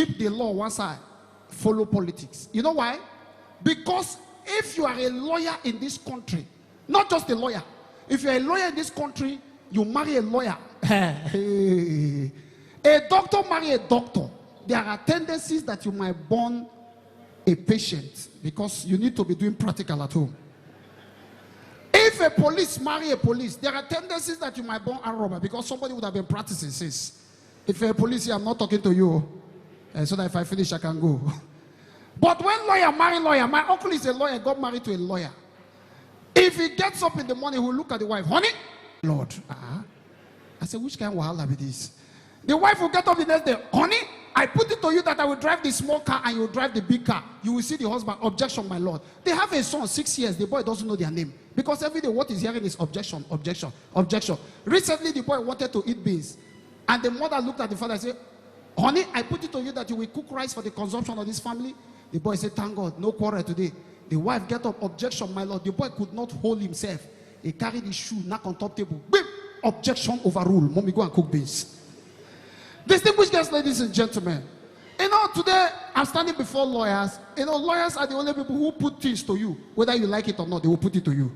keep the law one side, follow politics. You know why? Because if you are a lawyer in this country, not just a lawyer, if you're a lawyer in this country, you marry a lawyer. A doctor marry a doctor. There are tendencies that you might born a patient because you need to be doing practical at home. If a police marry a police, there are tendencies that you might born a robber because somebody would have been practicing since. If you're a police, I'm not talking to you, so that if I finish, I can go. But when lawyer marry lawyer, my uncle is a lawyer, got married to a lawyer. If he gets up in the morning, he will look at the wife, honey, Lord. I said, which kind of wahala be this? The wife will get up the next day, honey, I put it to you that I will drive the small car and you will drive the big car. You will see the husband, objection, my Lord. They have a son, 6 years. The boy doesn't know their name. Because every day what he's hearing is objection, objection, objection. Recently, the boy wanted to eat beans. And the mother looked at the father and said, honey, I put it to you that you will cook rice for the consumption of this family. The boy said, thank God, no quarrel today. The wife get up, objection, my Lord. The boy could not hold himself. He carried his shoe, knock on top table. Beep! Objection overruled. Mommy, go and cook beans. Distinguished guests, ladies and gentlemen, you know, today I'm standing before lawyers. You know, lawyers are the only people who put things to you. Whether you like it or not, they will put it to you.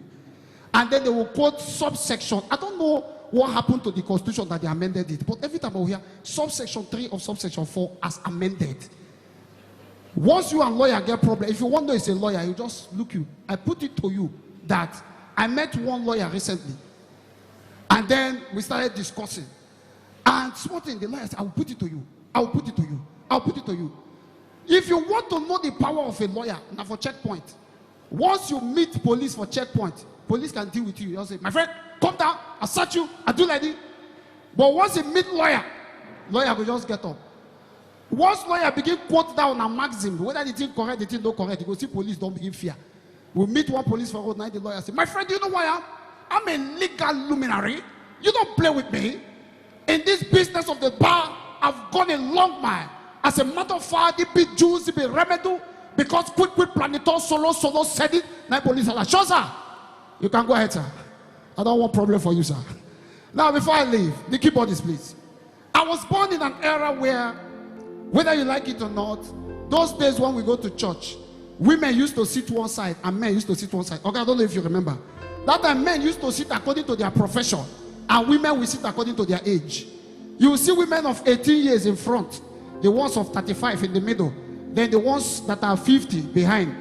And then they will quote subsection. I don't know what happened to the Constitution that they amended it. But every time I hear subsection 3 of subsection 4 as amended. Once you and lawyer get problem, if you wonder it's a lawyer, you just look you. I put it to you that I met one lawyer recently. And then we started discussing. And something, the lawyer said, I will put it to you. I will put it to you. I'll put it to you. If you want to know the power of a lawyer, now for checkpoint, once you meet police for checkpoint, police can deal with you. You just say, my friend, come down, I'll search you, I'll do like this. But once you meet lawyer will just get up. Once lawyer begin quote down a maxim, whether the thing correct, the thing not correct, you go see police, don't begin fear. We'll meet one police for road, night the lawyer say, my friend, do you know why I'm a legal luminary. You don't play with me. In this business of the bar, I've gone a long mile. As a matter of fact, it be Jews, it be remedy, because quick planetor, solo said it. Now police are like, sure, sir. You can go ahead, sir. I don't want problem for you, sir. Now, before I leave, the keyboardist, please. I was born in an era where, whether you like it or not, those days when we go to church, women used to sit one side and men used to sit one side. Okay, I don't know if you remember. That time, men used to sit according to their profession, and women will sit according to their age. You will see women of 18 years in front, the ones of 35 in the middle, then the ones that are 50 behind.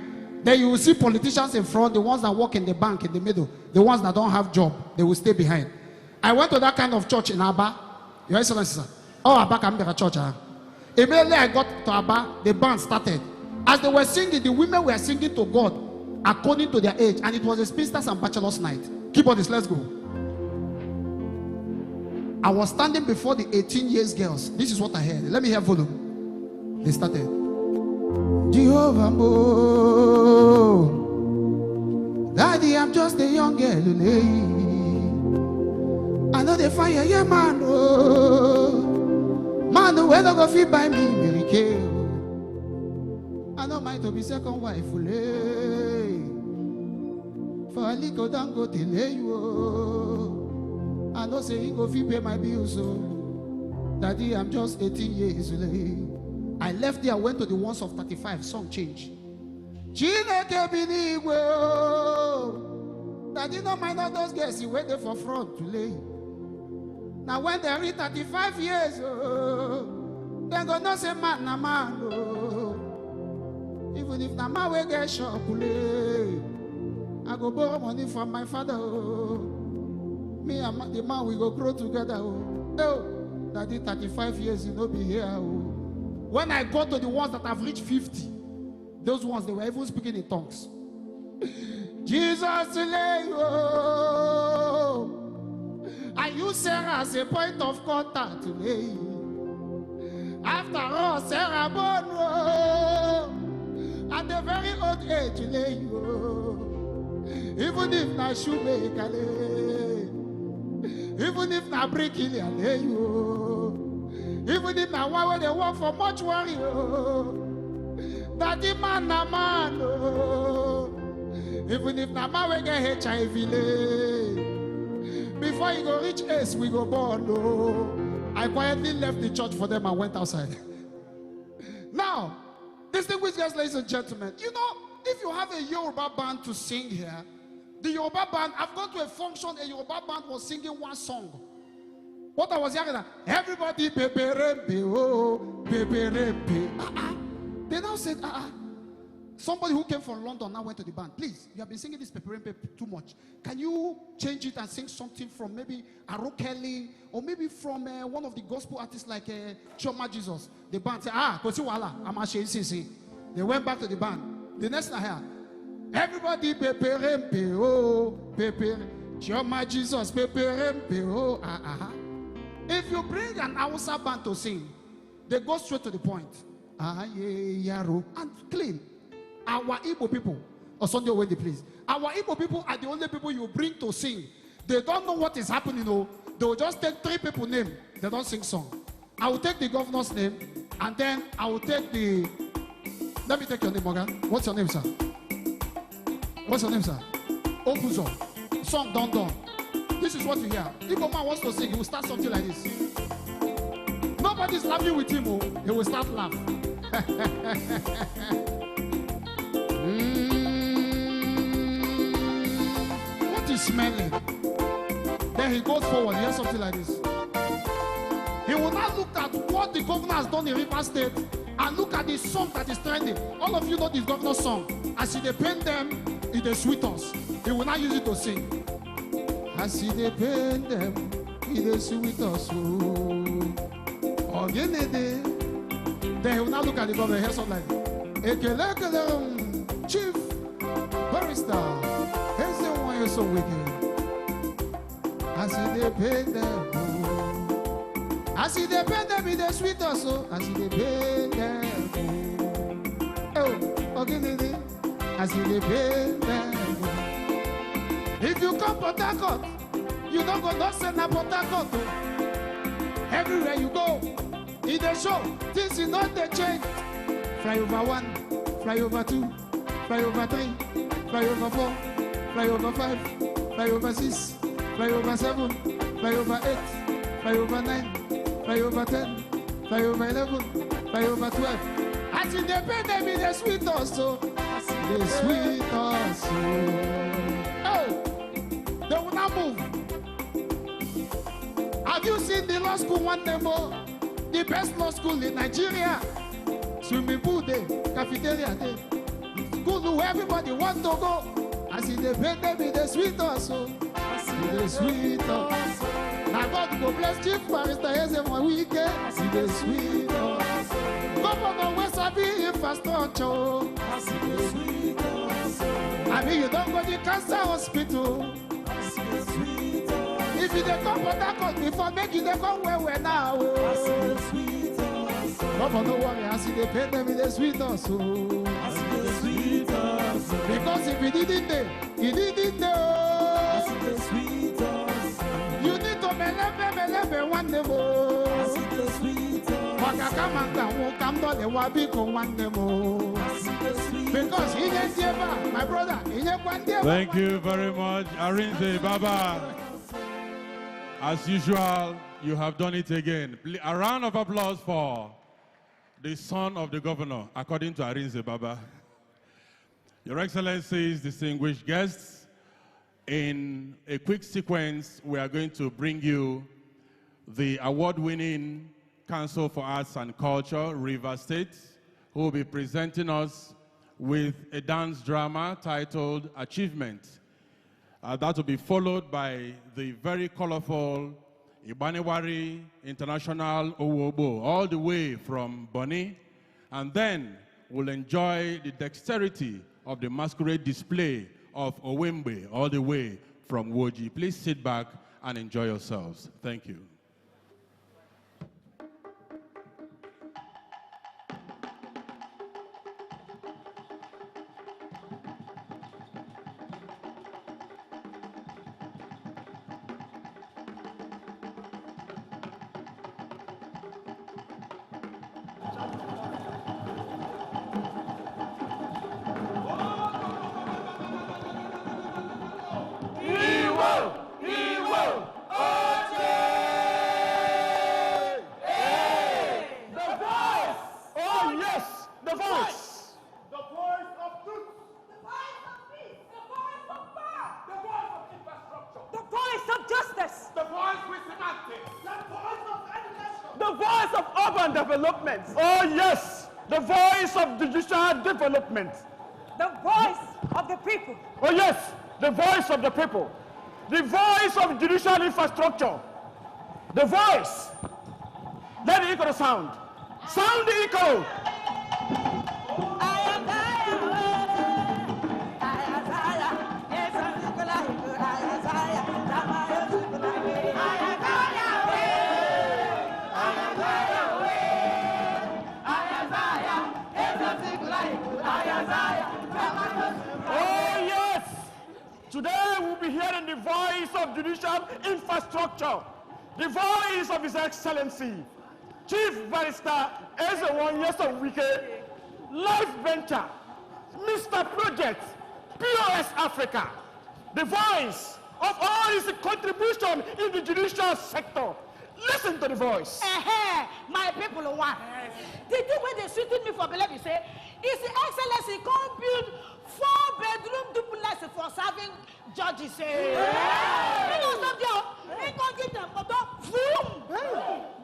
Then you will see politicians in front, the ones that work in the bank in the middle, the ones that don't have job, they will stay behind. I went to that kind of church in Aba. Your Excellency, sir. Oh, Aba can be a church. Immediately I got to Aba, the band started. As they were singing, the women were singing to God according to their age, and it was a spinsters and bachelors night. Keyboardist, let's go. I was standing before the 18 years girls. This is what I heard. Let me hear volume. They started. Jehovah Mo, Daddy, I'm just a young girl. I know they fire, yeah, man. Man, where they go fit by me, Mary Kay. I know mine to be second wife. For a little don't go delay you. I know say he go fit pay my bills. So Daddy, I'm just 18 years old. I left there, went to the ones of 35, song change. Daddy, no mind all those girls, he waited for front to lay. Now when they reach 35 years, they go not say man na man. Even if na man will get shot, I go borrow money from my father. Me and the man we go grow together. Daddy, 35 years, you know be here. When I go to the ones that have reached 50, those ones, they were even speaking in tongues. Jesus, I use Sarah as a point of contact today. After all, Sarah born at a very old age. Even if na shoemaker, even if na bricklayer, even if na one where they work for mortuary, that the man na man, even if na man we get HIV, before you go reach AIDS, we go born. I quietly left the church for them and went outside. Now, distinguished guests, ladies and gentlemen, you know, if you have a Yoruba band to sing here, the Yoruba band, I've gone to a function, a Yoruba band was singing one song. What I was hearing, everybody, peperempe, oh, peperempe. They now said, somebody who came from London now went to the band. Please, you have been singing this peperempe too much. Can you change it and sing something from maybe Aro Kelly or maybe from one of the gospel artists like Choma Jesus? The band said, Kosi Wala, I'm ashamed. They went back to the band. The next night here, everybody peperempe, oh, peperempe. Choma Jesus, peperempe, oh, If you bring an Hausa band to sing, they go straight to the point. And clean. Our Igbo people, or Sunday Wendy, please. Our Igbo people are the only people you bring to sing. They don't know what is happening. No, they will just take 3 people's name. They don't sing song. I will take the governor's name, and then I will take the. Let me take your name, Morgan. What's your name, sir? What's your name, sir? Okuzo. Song done. This is what you hear. If a man wants to sing, he will start something like this. Nobody's laughing with him. He will start laughing. What is smelling? Then he goes forward. He has something like this. He will now look at what the governor has done in Rivers State and look at the song that is trending. All of you know this governor's song. As he paint them, it is sweet us. He will now use it to sing. As he paint them, it is sweet us. Then he will now look at the governor. He has something like this. Chief Barrister, here's the one you're so wicked. I see they pay them. I see they pay them in the sweet also. I see they pay them. Oh, okay, I see they pay them. If you come Port Harcourt, you don't go not send a Port Harcourt. Everywhere you go, in the show, things you know they change. Flyover 1, flyover 2, flyover 3, flyover 4, flyover 5, flyover 6, flyover 7, flyover 8, flyover 9, flyover 10, flyover 11, flyover 12. I see they pay them in the sweet also. The sweet also. Oh, they will not move. Have you seen the law school one day more? The best law school in Nigeria? Swimming pool day, cafeteria day, school where everybody want to go. I see they pay them in the sweet also. I see the sweet also. Now God go bless Chief Barrister, here's a Wike. I see the sweet also. Governor West Abi infrastructure. I see the sweet also. I mean you don't go to the cancer hospital. I see the sweet also. If you don't come Port Harcourt before, make you come where we're now. I see the sweet also. Governor, no worry, I see they pay them in the sweet also. I see the sweet also. Because if he didn't know, he didn't know. I see the sweet also. You need to believe one day more. I see the sweet also. Wakakamanta won't come down the Wabiko one day more. I see the sweet also. Because he didn't ever, my brother, he didn't. Thank you very much, Arinze Baba. As usual, you have done it again. A round of applause for the son of the governor, according to Arinze Baba. Your Excellencies, distinguished guests, in a quick sequence, we are going to bring you the award-winning Council for Arts and Culture, Rivers State, who will be presenting us with a dance drama titled Achievement. That will be followed by the very colorful Ibanewari International Owobo, all the way from Bonny, and then we'll enjoy the dexterity of the masquerade display of Owembe, all the way from Woji. Please sit back and enjoy yourselves. Thank you. He will, oche! The voice. The voice of truth. The voice of peace. The voice of power. The voice of infrastructure. The voice of justice. The voice with semantics. The voice of education. The voice of urban development. Oh yes, the voice of judicial development. The voice of the people. Oh yes, the voice of the people. The voice of judicial infrastructure. The voice. Let the echo sound. Sound the echo. Oh yes! Today we'll be hearing the voice of judicial infrastructure, the voice of His Excellency, Chief Barrister Eze Wike, Life Venture, Mr. Project, POS Africa, the voice of all his contribution in the judicial sector. Listen to the voice. My people want. The thing when they shooting me for belief, you say, His Excellency can't build 4-bedroom duplex for serving judges. You know something? He can't give them, but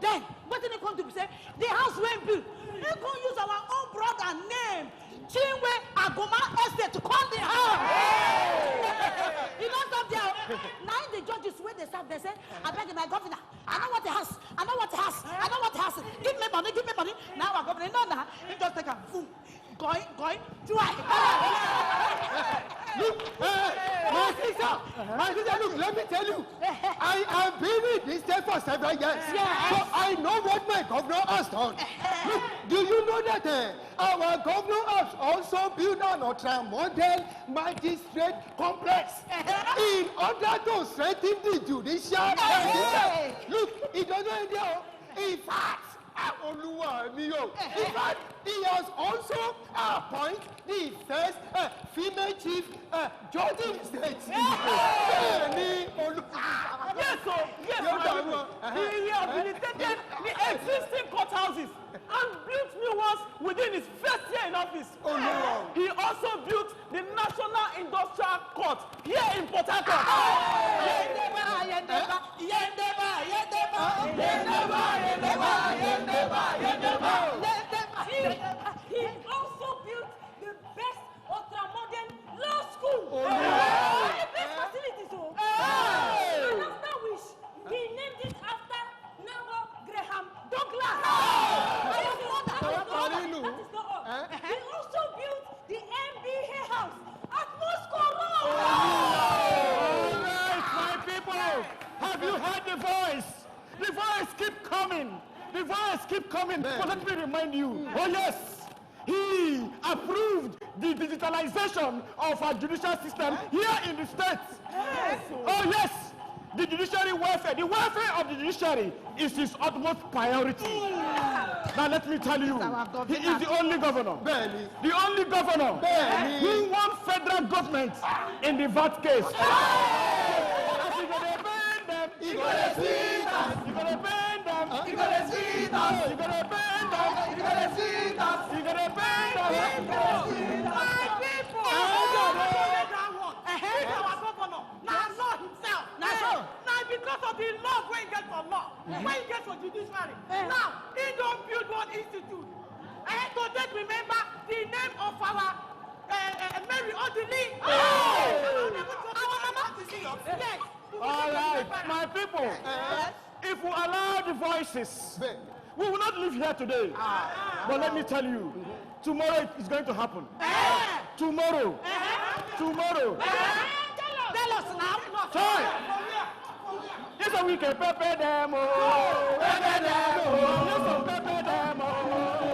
then what did he come to say? The house went built. He can't use our own brother name, Chinwe Agoma Estate, to call the house. You know something? Now the judges when they serve, they say, I beg my governor, I know what he has, I know what he has, I know what he has. Give me money, give me money. Now our governor, no, he just take a boom. Going, try. Look, my sister, look, let me tell you, I have been in this state for several years, so I know what my governor has done. Look, do you know that our governor has also built an ultra-modern magistrate complex in order to strengthen the judicial system? Look, it doesn't end there. In fact, he has also appointed the first female chief judge in the state. Yes, sir. Yes, he rehabilitated the existing courthouses and built new ones within his first year in office. He also built the National Industrial Court here in Port Harcourt. He also built the best ultra-modern law school. The best facilities. And after which, he named it after Noah Graham Douglas. That is not all. He also built the MBA house at Moscow Road. All right, my people, have you heard the voice? The voice keep coming. The voice keep coming. But let me remind you, oh yes, he approved the digitalization of our judicial system here in the States. Oh yes, the judiciary welfare, the welfare of the judiciary is his utmost priority. Now let me tell you, he is the only governor, the only governor who won federal government in the VAT case. You're gonna see us. You're gonna bend them. You're gonna see us. You're gonna bend them. You're gonna see us. You're gonna bend them. My people. Our governor. Now law himself. Now because of the law when he get for law, when he get for judiciary. Now he don't build one institute. I had to just remember the name of our Mary Odili. Our mama. Yes. All right, my people, if we allow the voices, we will not live here today. But let me tell you, tomorrow it is going to happen. Tomorrow. Tomorrow. Tell us now. Sorry. This a weekend, pepe demo. Pepe demo. This a pepe demo.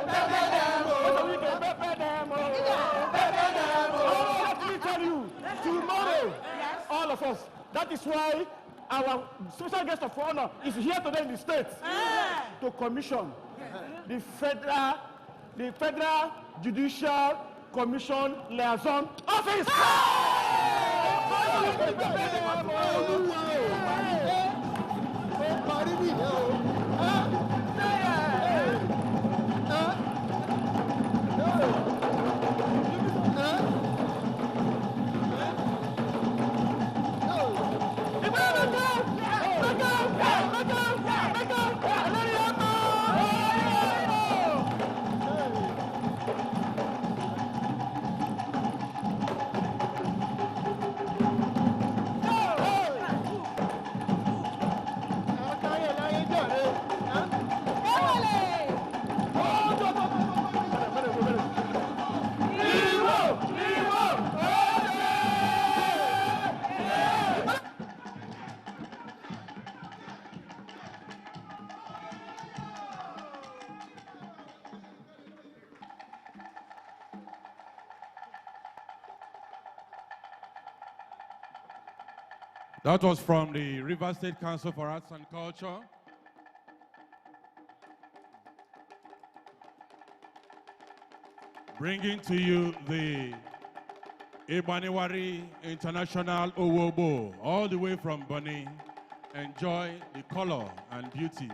Pepe demo. This a weekend, pepe demo. Pepe demo. Let me tell you, tomorrow, all of us. That is why our special guest of honor is here today in the States to commission the Federal Judicial Commission Liaison Office. That was from the River State Council for Arts and Culture. Bringing to you the Ebaniwari International Owobo, all the way from Bonny. Enjoy the color and beauty.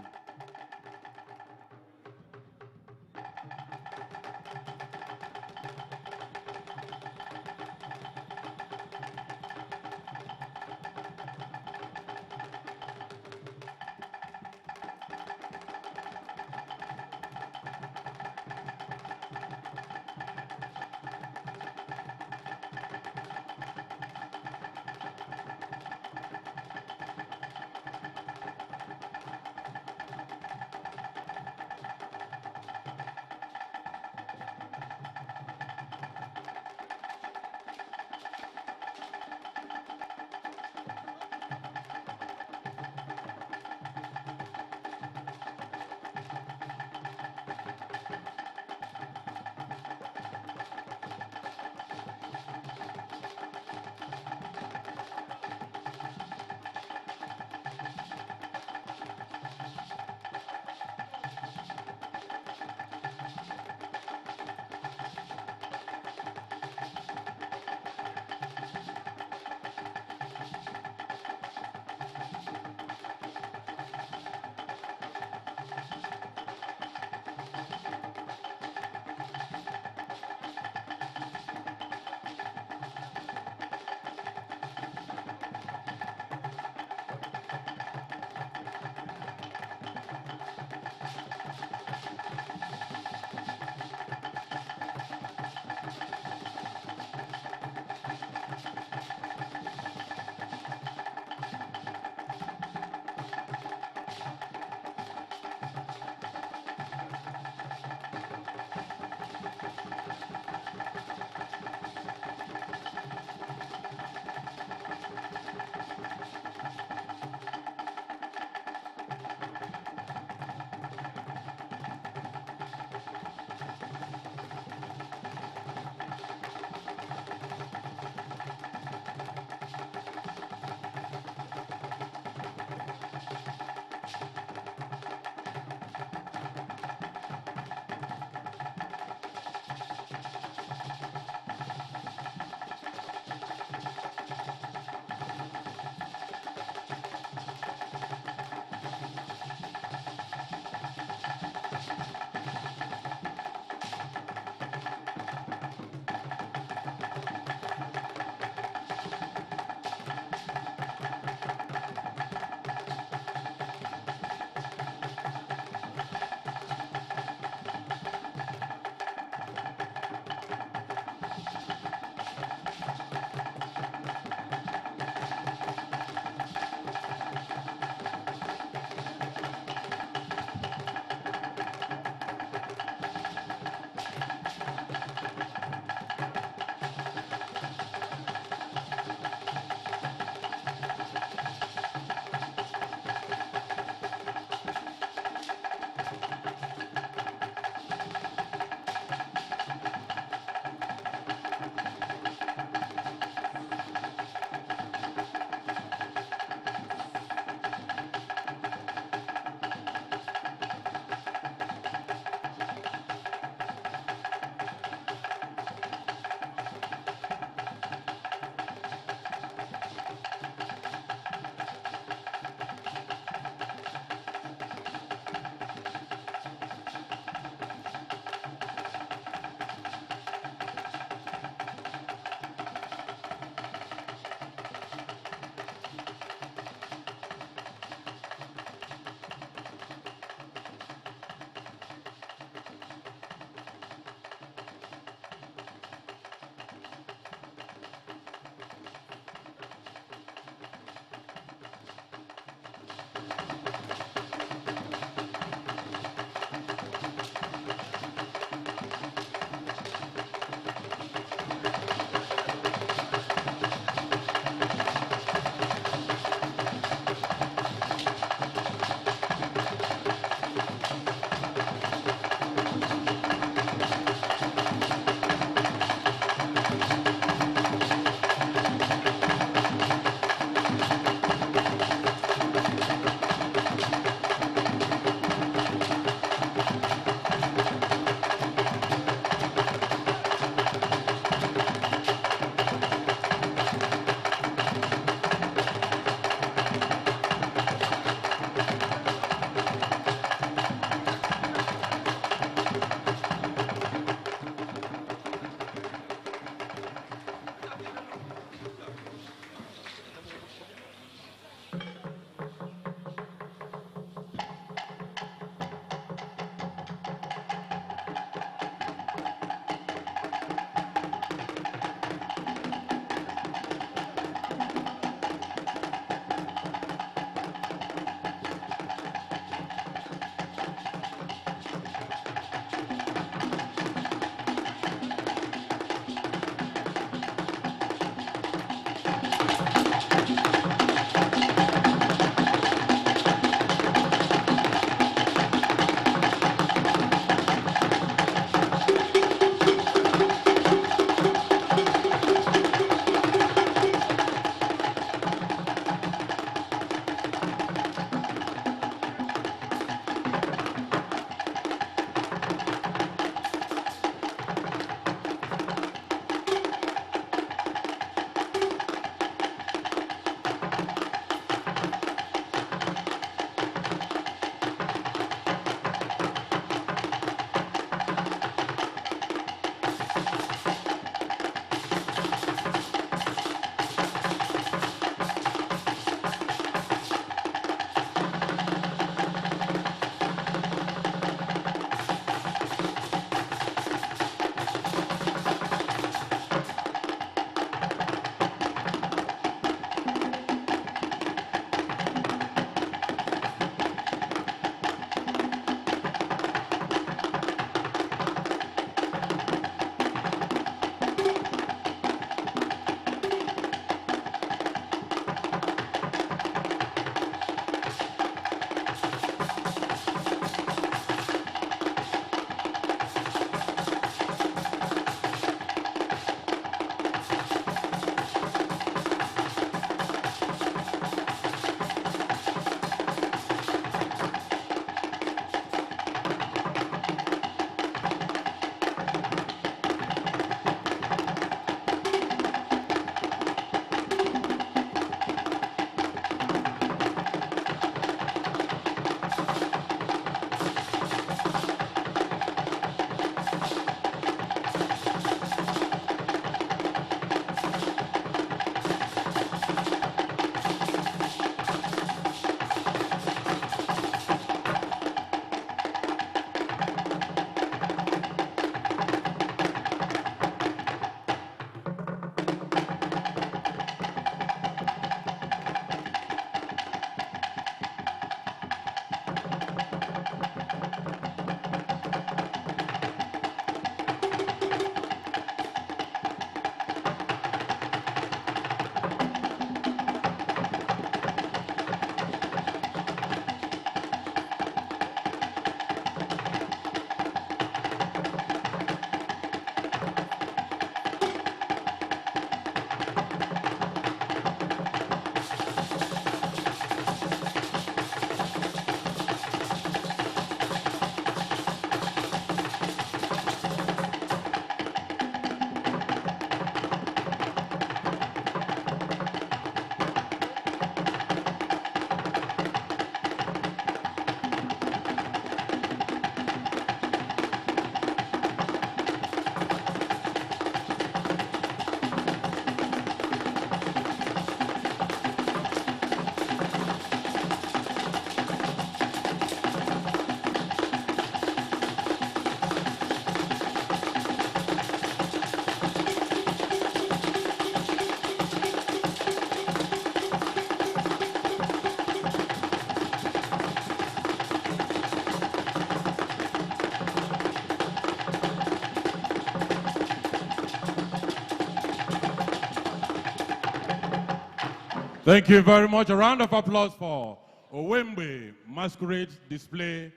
Thank you very much. A round of applause for Owembe Masquerade Display,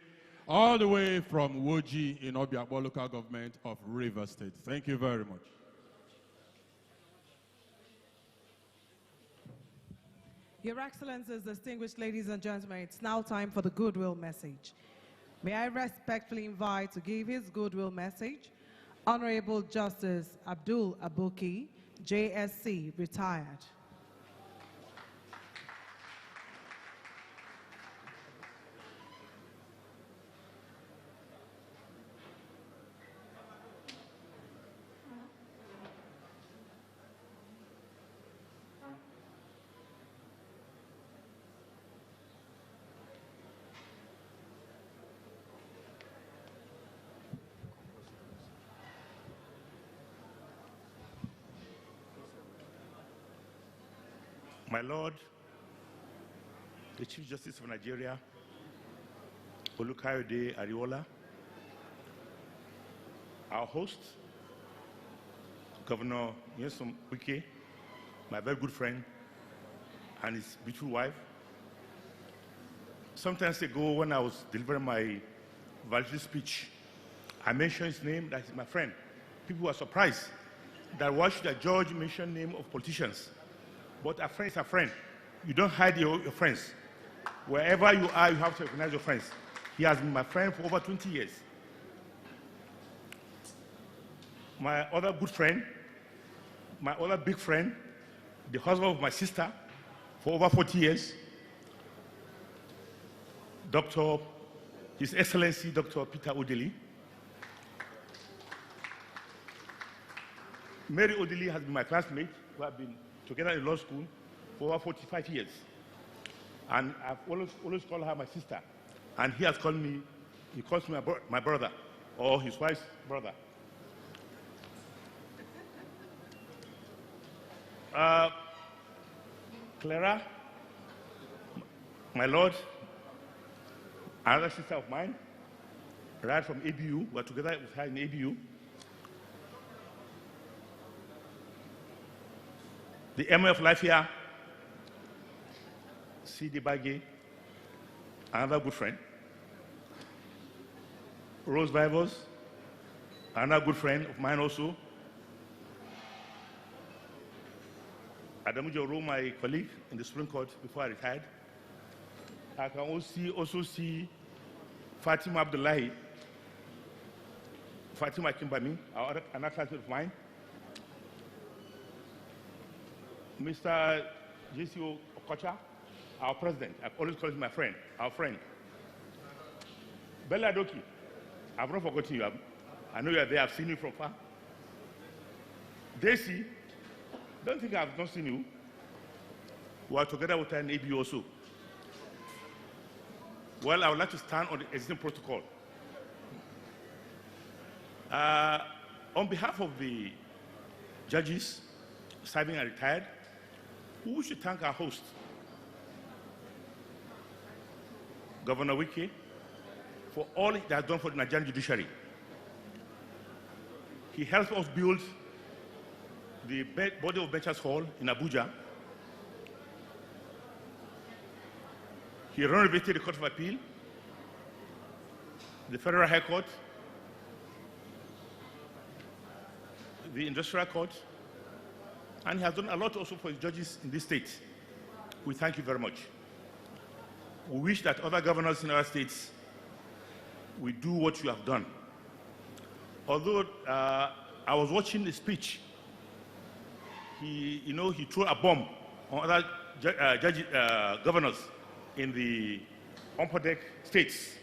all the way from Woji in Obiakpo Local Government of Rivers State. Thank you very much. Your Excellencies, distinguished ladies and gentlemen, it's now time for the Goodwill message. May I respectfully invite to give his Goodwill message, Honorable Justice Abdul Abuki, JSC, retired. My Lord, the Chief Justice of Nigeria, Olukayode Ariola, our host, Governor Nyesom Wike, my very good friend, and his beautiful wife. Some time ago, when I was delivering my valedictory speech, I mentioned his name, that he's my friend. People were surprised that why should a judge mention the name of politicians? But a friend is a friend. You don't hide your friends. Wherever you are, you have to recognize your friends. He has been my friend for over 20 years. My other good friend, my other big friend, the husband of my sister for over 40 years, His Excellency Dr. Peter Odili. Mary Odili has been my classmate, who have been together in law school for over 45 years. And I've always called her my sister. And he has called me, he calls me my brother, or his wife's brother. Clara, my Lord, another sister of mine, right from ABU, we're together with her in ABU. The Emir of Life here, C.D. Bagay, another good friend. Rose Bibles, another good friend of mine also. Adamu Joro, my colleague in the Supreme Court before I retired. I can also see Fatima Abdullahi, Fatima Kimbami, another classmate of mine. Mr. J.C.O. Okocha, our president. I've always called him my friend, our friend. Bella Doki, I've not forgotten you. I know you are there. I've seen you from far. Daisy, don't think I've not seen you. We are together with her in ABU also. Well, I would like to stand on the existing protocol. On behalf of the judges serving and retired, we should thank our host, Governor Wike, for all he has done for the Nigerian judiciary. He helped us build the body of benches hall in Abuja. He renovated the Court of Appeal, the Federal High Court, the Industrial Court, and he has done a lot also for his judges in this state. We thank you very much. We wish that other governors in our states will do what you have done. Although I was watching the speech, he threw a bomb on other governors in the upper deck states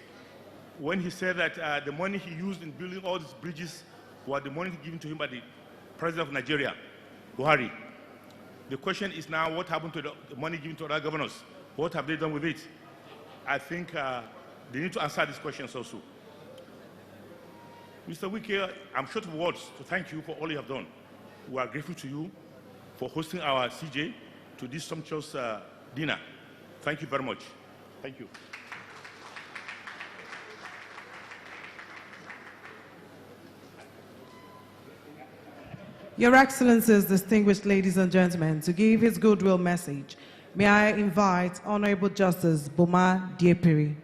when he said that the money he used in building all these bridges was the money given to him by the President of Nigeria, Buhari. The question is now, what happened to the money given to other governors? What have they done with it? I think they need to answer these questions also. Mr. Wike, I'm short of words to thank you for all you have done. We are grateful to you for hosting our CJ to this sumptuous dinner. Thank you very much. Thank you. Your Excellencies, distinguished ladies and gentlemen, to give his goodwill message, May I invite Honorable Justice Boma Diepiri.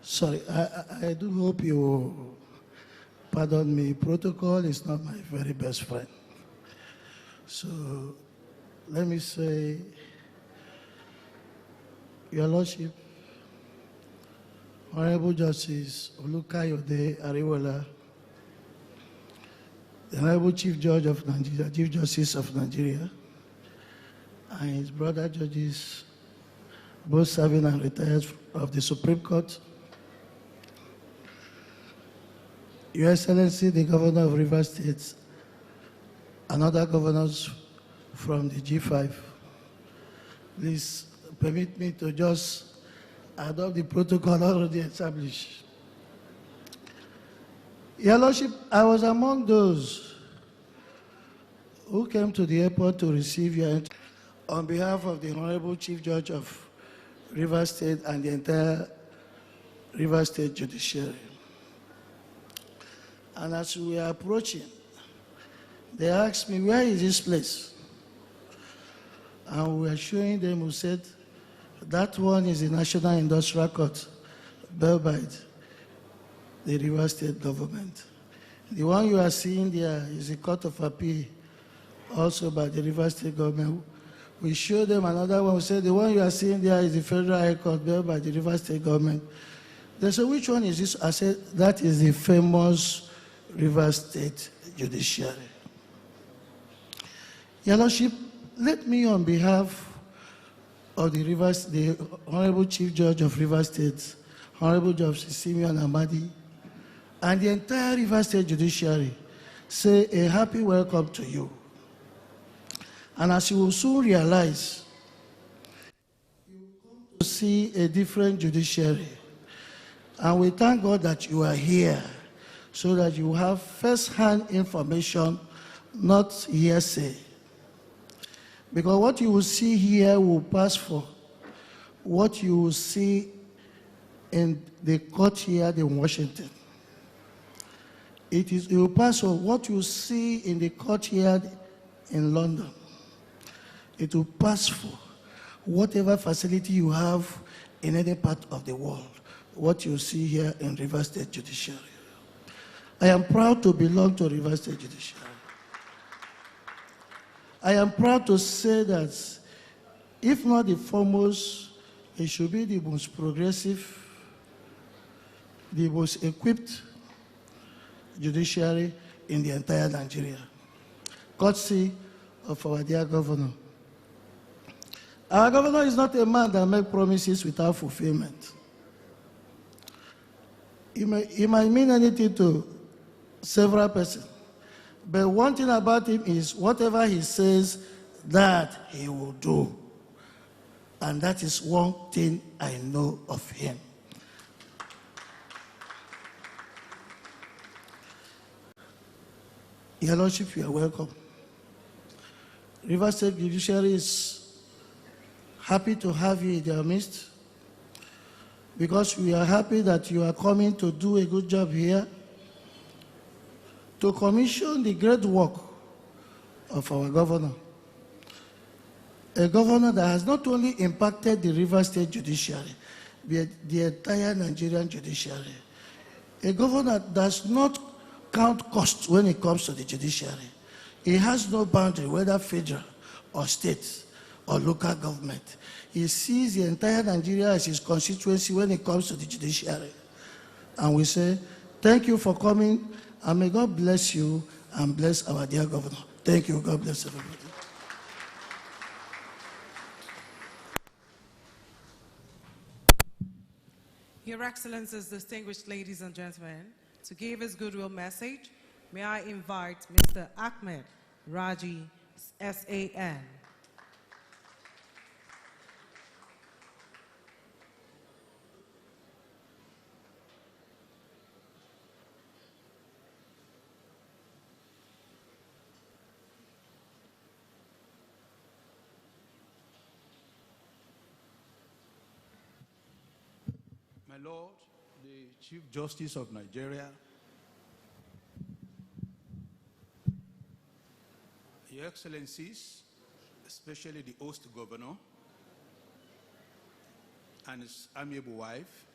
Sorry, I do hope you pardon me. Protocol is not my very best friend. So let me say, Your Lordship, Honorable Justice Olukayode Ariwola, the Honorable Chief Judge of Nigeria, Chief Justice of Nigeria, and his brother judges, both serving and retired of the Supreme Court, Your Excellency, the Governor of Rivers State, and other governors from the G5, please permit me to just adopt the protocol already established. Your Lordship, I was among those who came to the airport to receive your entry on behalf of the Honorable Chief Judge of Rivers State and the entire Rivers State Judiciary. And as we were approaching, they asked me, where is this place? And we were showing them, who said, that one is the National Industrial Court, built by the Rivers State government. The one you are seeing there is the Court of Appeal, also by the Rivers State government. We showed them another one, we said, the one you are seeing there is the Federal High Court, built by the Rivers State government. They said, which one is this? I said, that is the famous Rivers State Judiciary. Your Lordship, let me on behalf of the Honorable Chief Judge of Rivers State, Honorable Judge Simeon Amadi, and the entire Rivers State Judiciary, say a happy welcome to you. And as you will soon realize, you will come to see a different judiciary. And we thank God that you are here, so that you have first-hand information, not hearsay. Because what you will see here will pass for what you will see in the court here in Washington. It will pass for what you see in the court here in London. It will pass for whatever facility you have in any part of the world, what you see here in Rivers State Judiciary. I am proud to belong to Rivers State Judiciary. I am proud to say that, if not the foremost, it should be the most progressive, the most equipped judiciary in the entire Nigeria, courtesy of our dear governor. Our governor is not a man that makes promises without fulfillment. It might mean anything to several persons, but one thing about him is whatever he says, that he will do. And that is one thing I know of him. Your Lordship, you are welcome. Rivers State Judiciary is happy to have you in their midst, because we are happy that you are coming to do a good job here, to commission the great work of our governor. A governor that has not only impacted the Rivers State Judiciary, but the entire Nigerian judiciary. A governor that does not count costs when it comes to the judiciary. He has no boundary, whether federal or state or local government. He sees the entire Nigeria as his constituency when it comes to the judiciary. And we say, thank you for coming, and may God bless you and bless our dear governor. Thank you. God bless everybody. Your Excellencies, distinguished ladies and gentlemen, to give his goodwill message, may I invite Mr. Ahmed Raji, SAN. My Lord, the Chief Justice of Nigeria, Your Excellencies, especially the host governor and his amiable wife,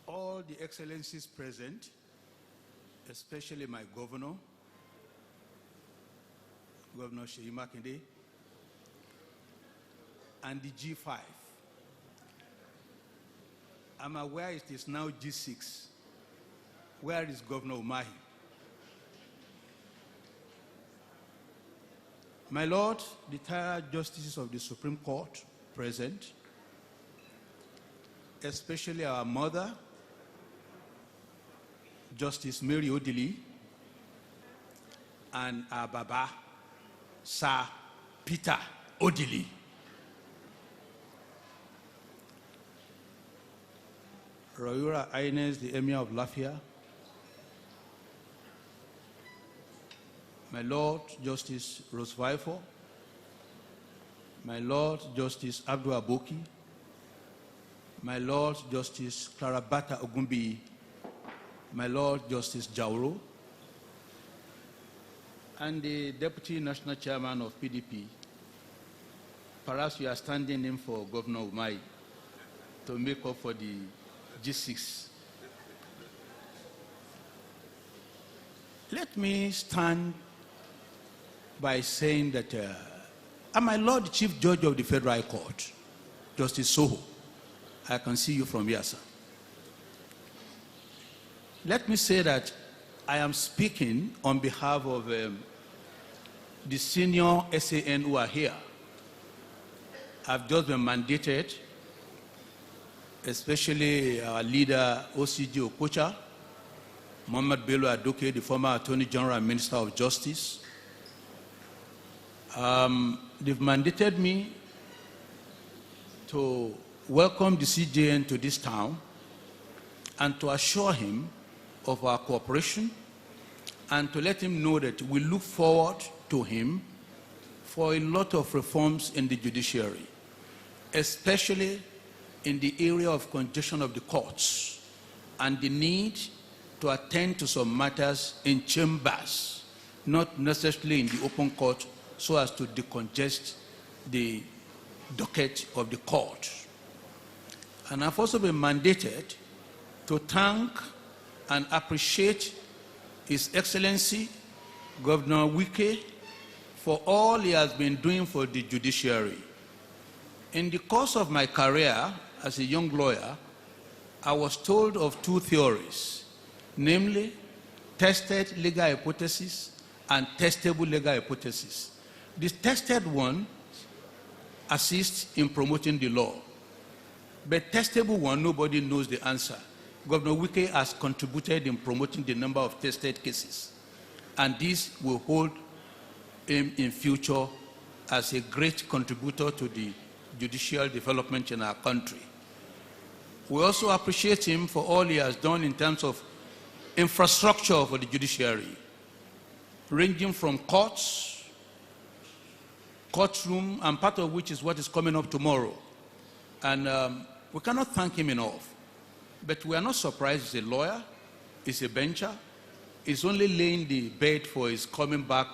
all the excellencies present, especially my governor, Governor Seyi Makinde, and the G5. I'm aware it is now G6. Where is Governor Umahi? My Lord, the entire justices of the Supreme Court present, especially our mother, Justice Mary Odili, and our Baba, Sir Peter Odili. Royal Highness, the Emir of Lafia, my Lord Justice Rosvaifo, my Lord Justice Abdul Aboki, my Lord Justice Clarabata Ogumbi, my Lord Justice Jauro, and the Deputy National Chairman of PDP. Perhaps you are standing in for Governor Umai to make up for the G6. Let me stand by saying that I'm my Lord Chief Judge of the Federal High Court, Justice Soho. I can see you from here, sir. Let me say that I am speaking on behalf of the senior SAN who are here. I've just been mandated, especially our leader, OCG Okocha, Mohammed Bello Adoke, the former Attorney General and Minister of Justice. They've mandated me to welcome the CJN to this town and to assure him of our cooperation and to let him know that we look forward to him for a lot of reforms in the judiciary, especially in the area of congestion of the courts and the need to attend to some matters in chambers, not necessarily in the open court, so as to decongest the docket of the court. And I've also been mandated to thank and appreciate His Excellency, Governor Wike, for all he has been doing for the judiciary. In the course of my career as a young lawyer, I was told of two theories, namely tested legal hypothesis and testable legal hypothesis. The tested one assists in promoting the law, but testable one, nobody knows the answer. Governor Wike has contributed in promoting the number of tested cases, and this will hold him in future as a great contributor to the judicial development in our country. We also appreciate him for all he has done in terms of infrastructure for the judiciary, ranging from courts, courtroom, and part of which is what is coming up tomorrow. And we cannot thank him enough. But we are not surprised. He's a lawyer, he's a bencher, he's only laying the bed for his coming back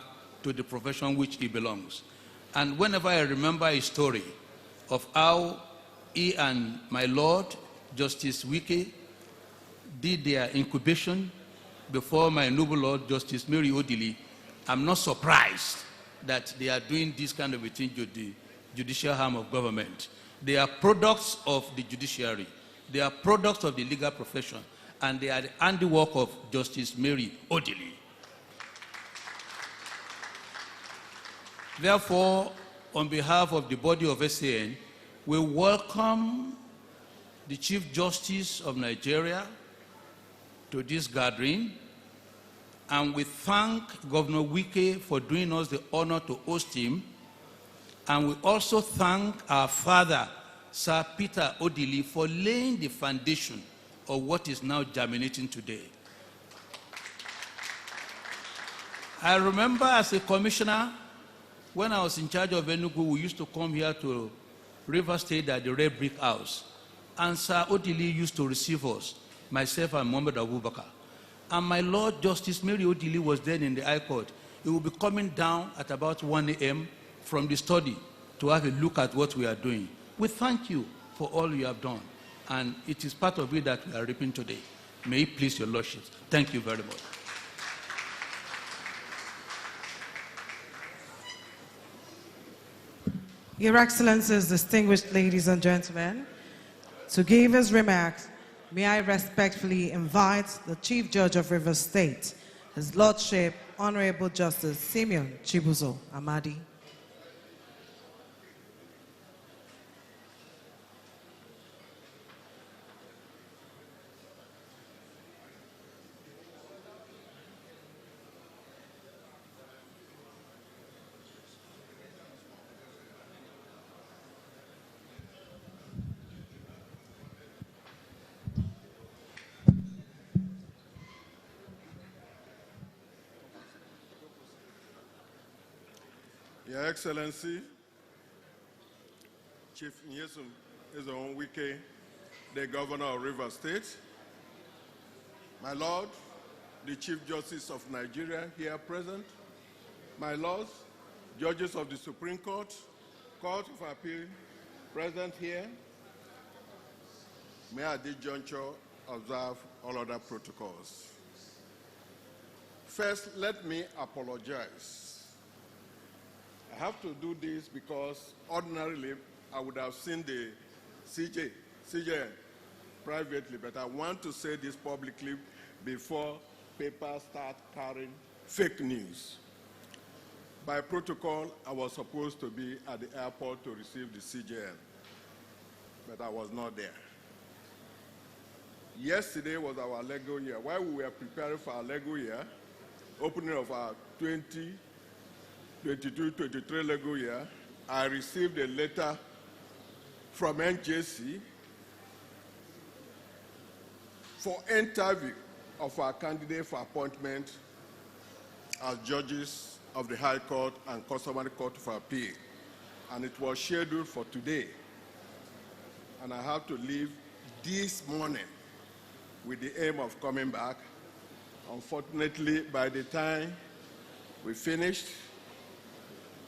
to the profession which he belongs. And whenever I remember a story of how he and my Lord, Justice Wike, did their incubation before my noble Lord, Justice Mary Odili, I'm not surprised that they are doing this kind of a thing to the judicial arm of government. They are products of the judiciary. They are products of the legal profession, and they are the handiwork of Justice Mary Odili. Therefore, on behalf of the body of SAN, we welcome the Chief Justice of Nigeria to this gathering, and we thank Governor Wike for doing us the honor to host him, and we also thank our father, Sir Peter Odili, for laying the foundation of what is now germinating today. I remember as a commissioner, when I was in charge of Enugu, we used to come here to River State at the Red Brick House. And Sir Odili used to receive us, myself and Muhammad Abubakar. And my Lord Justice Mary Odili was then in the High Court. He will be coming down at about 1 a.m. from the study to have a look at what we are doing. We thank you for all you have done. And it is part of it that we are reaping today. May it please your Lordship. Thank you very much. Your Excellencies, distinguished ladies and gentlemen, to give his remarks, may I respectfully invite the Chief Judge of Rivers State, His Lordship, Honorable Justice Simeon Chibuzo Amadi. Your Excellency, Chief Nyesum Wike, the Governor of Rivers State, my Lord, the Chief Justice of Nigeria here present, my Lords, Judges of the Supreme Court, Court of Appeal present here, may I at this juncture observe all other protocols. First, let me apologize. I have to do this because ordinarily I would have seen the CJ privately, but I want to say this publicly before papers start carrying fake news. By protocol, I was supposed to be at the airport to receive the CJN, but I was not there. Yesterday was our legal year. While we were preparing for our legal year, opening of our 2022-23 legal year, I received a letter from NJC for interview of our candidate for appointment as judges of the High Court and Customary Court of Appeal. And it was scheduled for today. And I have to leave this morning with the aim of coming back. Unfortunately, by the time we finished,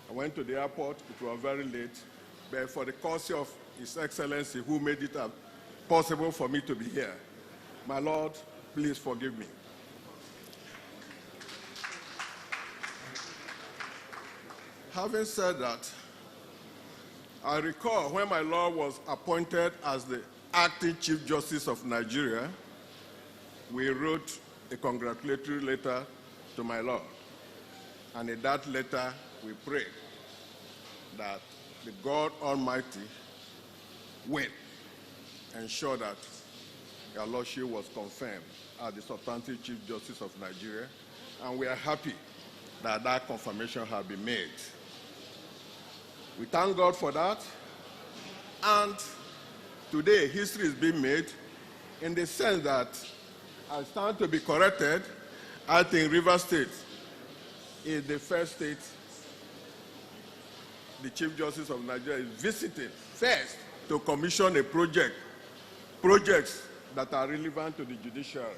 I went to the airport. It was very late. But for the courtesy of His Excellency, who made it possible for me to be here, my Lord, please forgive me. Having said that, I recall when my Lord was appointed as the acting Chief Justice of Nigeria, we wrote a congratulatory letter to my Lord. And in that letter, we prayed that the God Almighty will ensure that your Lordship was confirmed as the substantive Chief Justice of Nigeria. And we are happy that that confirmation has been made. We thank God for that. And today, history is being made in the sense that I stand to be corrected. I think Rivers State is the first state the Chief Justice of Nigeria is visiting first to commission a projects that are relevant to the judiciary.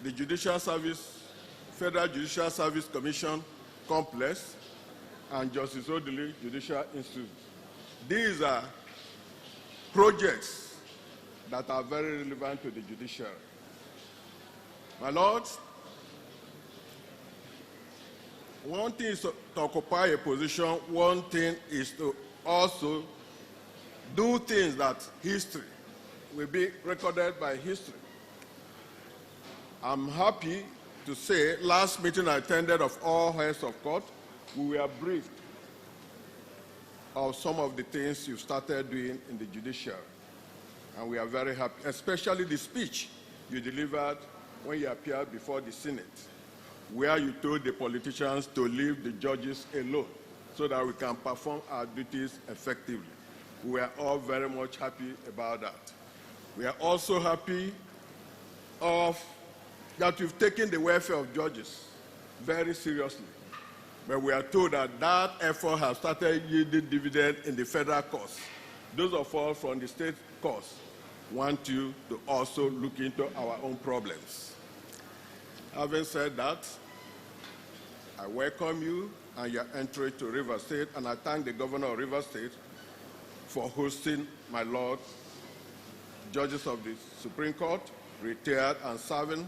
The Judicial Service, Federal Judicial Service Commission Complex, and Justice Odili Judicial Institute. These are projects that are very relevant to the judiciary. My Lord, one thing is to occupy a position, one thing is to also do things that history will be recorded by history. I'm happy to say, last meeting I attended of all heads of court, we were briefed of some of the things you started doing in the judiciary. And we are very happy, especially the speech you delivered when you appeared before the Senate, where you told the politicians to leave the judges alone so that we can perform our duties effectively. We are all very much happy about that. We are also happy that you've taken the welfare of judges very seriously. But we are told that that effort has started yielding dividend in the federal courts. Those of us from the state courts want you to also look into our own problems. Having said that, I welcome you and your entry to Rivers State, and I thank the governor of Rivers State for hosting my Lord, judges of the Supreme Court, retired and serving,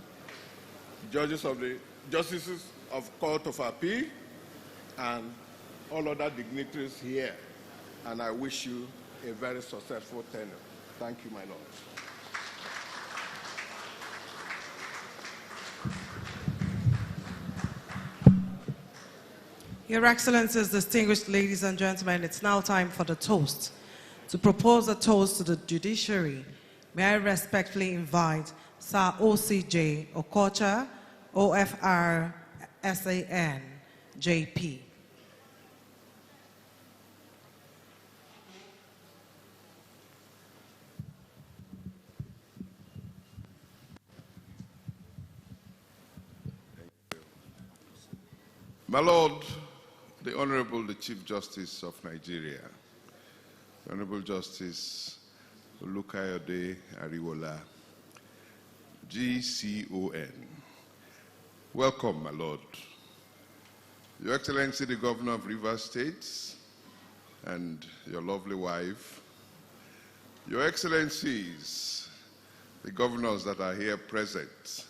justices of Court of Appeal, and all other dignitaries here. And I wish you a very successful tenure. Thank you, my Lord. Your Excellencies, distinguished ladies and gentlemen, it's now time for the toast. To propose a toast to the judiciary, may I respectfully invite Sir OCJ Okocha, OFR SAN, JP. My Lord, the Honorable the Chief Justice of Nigeria, Honorable Justice Olukayode Ariwola, GCON. Welcome, my Lord. Your Excellency, the Governor of Rivers State, and your lovely wife, Your Excellencies, the governors that are here present,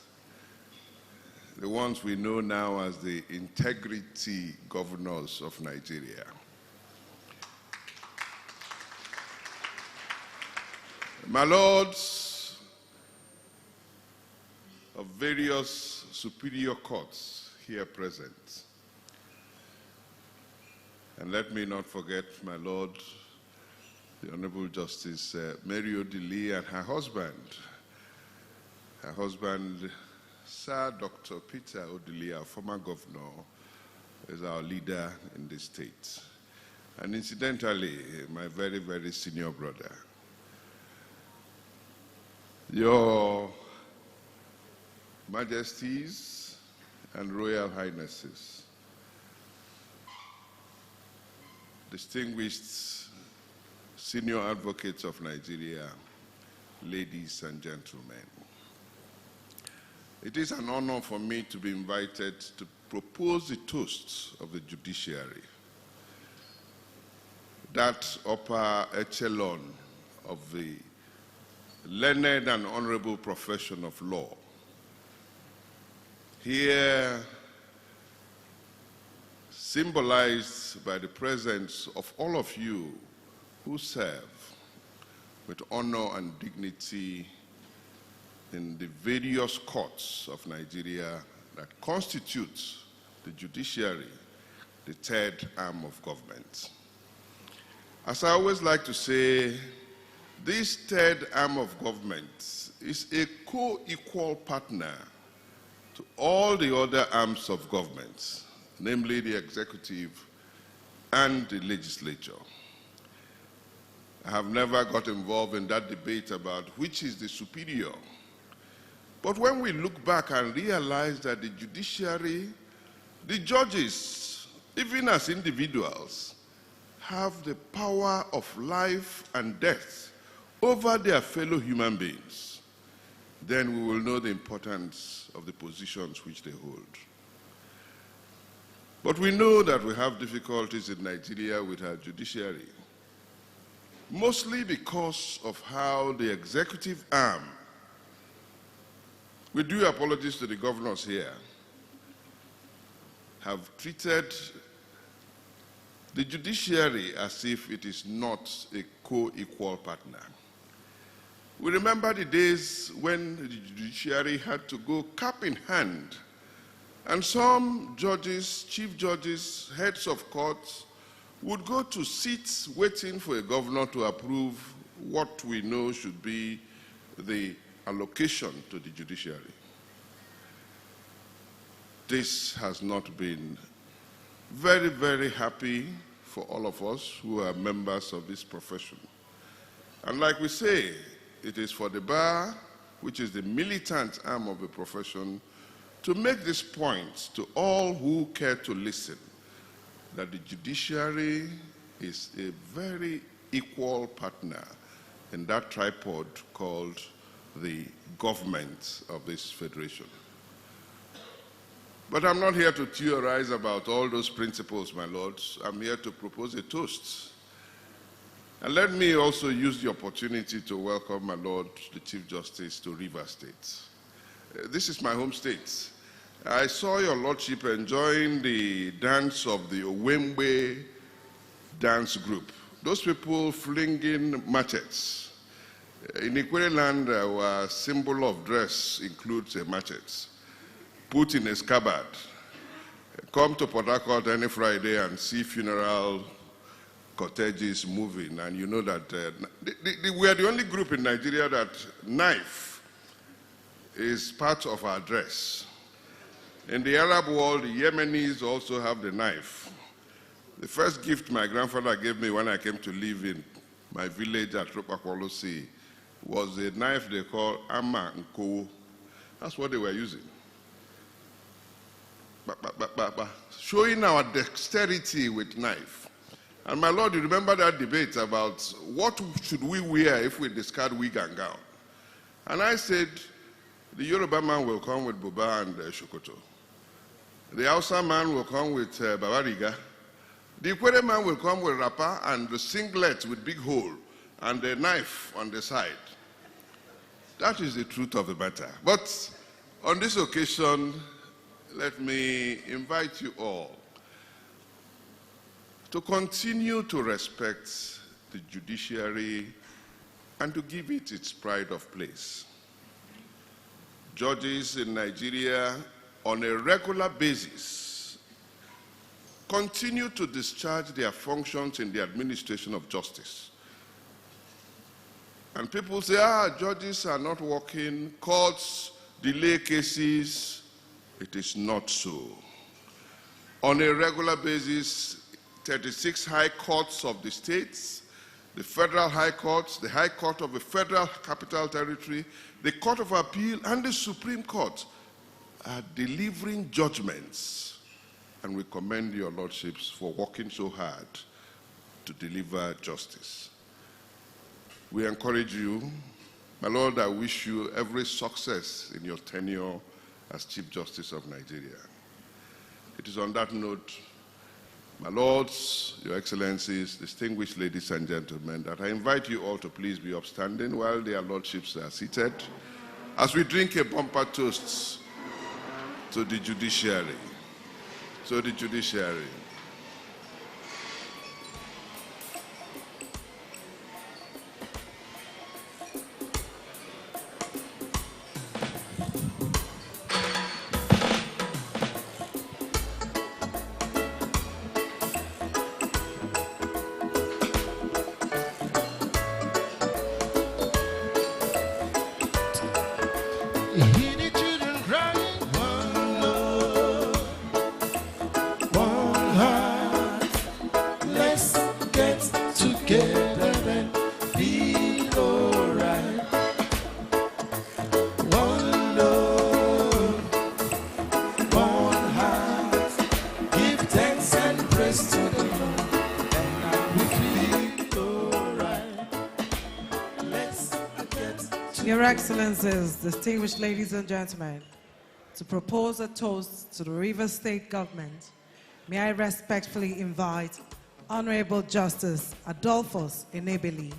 the ones we know now as the integrity governors of Nigeria. My lords of various superior courts here present, and let me not forget my lord, the Honorable Justice Mary Odili and her husband, Sir Dr. Peter Odili, our former governor, is our leader in the state. And incidentally, my very, very senior brother. Your Majesties and Royal Highnesses, distinguished senior advocates of Nigeria, ladies and gentlemen. It is an honor for me to be invited to propose the toast of the judiciary, that upper echelon of the learned and honorable profession of law. Here, symbolized by the presence of all of you who serve with honor and dignity in the various courts of Nigeria that constitute the judiciary, the third arm of government. As I always like to say, this third arm of government is a co-equal partner to all the other arms of government, namely the executive and the legislature. I have never got involved in that debate about which is the superior. But when we look back and realize that the judiciary, the judges, even as individuals, have the power of life and death over their fellow human beings, then we will know the importance of the positions which they hold. But we know that we have difficulties in Nigeria with our judiciary, mostly because of how the executive arm, with due apologies to the governors here, have treated the judiciary as if it is not a co-equal partner. We remember the days when the judiciary had to go cap in hand, and some judges, chief judges, heads of courts would go to seats waiting for a governor to approve what we know should be the allocation to the judiciary. This has not been very, very happy for all of us who are members of this profession. And like we say, it is for the bar, which is the militant arm of the profession, to make this point to all who care to listen, that the judiciary is a very equal partner in that tripod called the government of this federation. But I'm not here to theorize about all those principles, my lords. I'm here to propose a toast. And let me also use the opportunity to welcome my lord, the Chief Justice, to Rivers State. This is my home state. I saw your lordship enjoying the dance of the Owembe dance group. Those people flinging machetes. In Ikwere land, our symbol of dress includes a machete, put in a scabbard. Come to Port Harcourt any Friday and see funeral corteges moving, and you know that we are the only group in Nigeria that knife is part of our dress. In the Arab world, the Yemenis also have the knife. The first gift my grandfather gave me when I came to live in my village at Ropakwolosi was a knife they call Ama Nko. That's what they were using. Showing our dexterity with knife. And my lord, you remember that debate about what should we wear if we discard wig and gown? And I said, the Yoruba man will come with buba and shokoto. The Hausa man will come with babariga. The Ikwere man will come with wrapper and the singlet with big hole and the knife on the side. That is the truth of the matter. But on this occasion, let me invite you all to continue to respect the judiciary and to give it its pride of place. Judges in Nigeria, on a regular basis, continue to discharge their functions in the administration of justice. And people say, judges are not working, courts delay cases. It is not so. On a regular basis, 36 high courts of the states, the federal high courts, the high court of the federal capital territory, the court of appeal, and the Supreme Court are delivering judgments. And we commend your lordships for working so hard to deliver justice. We encourage you. My lord, I wish you every success in your tenure as Chief Justice of Nigeria. It is on that note, my lords, your excellencies, distinguished ladies and gentlemen, that I invite you all to please be upstanding while their lordships are seated as we drink a bumper toast to the judiciary. To the judiciary. Your Excellencies, distinguished ladies and gentlemen, to propose a toast to the Rivers State Government, may I respectfully invite Honorable Justice Adolphus Enebeli.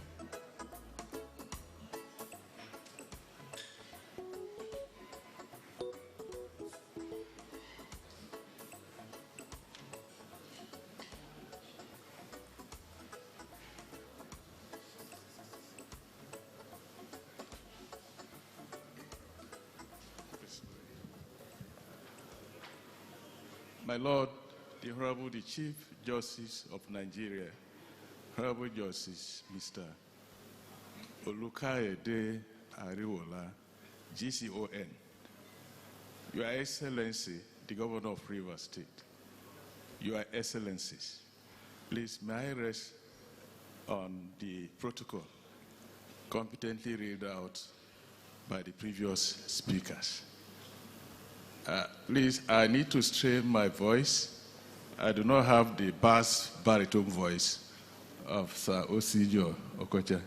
My Lord, the Honorable the Chief Justice of Nigeria, Honorable Justice Mr. Olukayede Ariwola, GCON, Your Excellency, the Governor of Rivers State, Your Excellencies, please may I rest on the protocol competently read out by the previous speakers. Please, I need to strain my voice I do not have the bass baritone voice of Sir Osijo Okocha,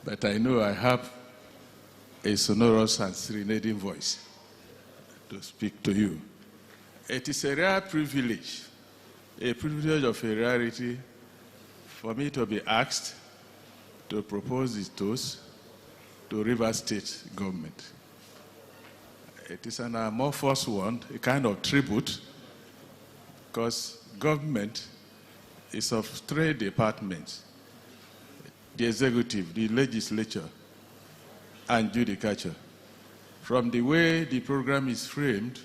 but I know I have a sonorous and serenading voice to speak to you. It is a rare privilege of a rarity for me to be asked to propose this toast to Rivers State government. It is an amorphous one, a kind of tribute, because government is of 3 departments: the executive, the legislature, and judicature. From the way the program is framed,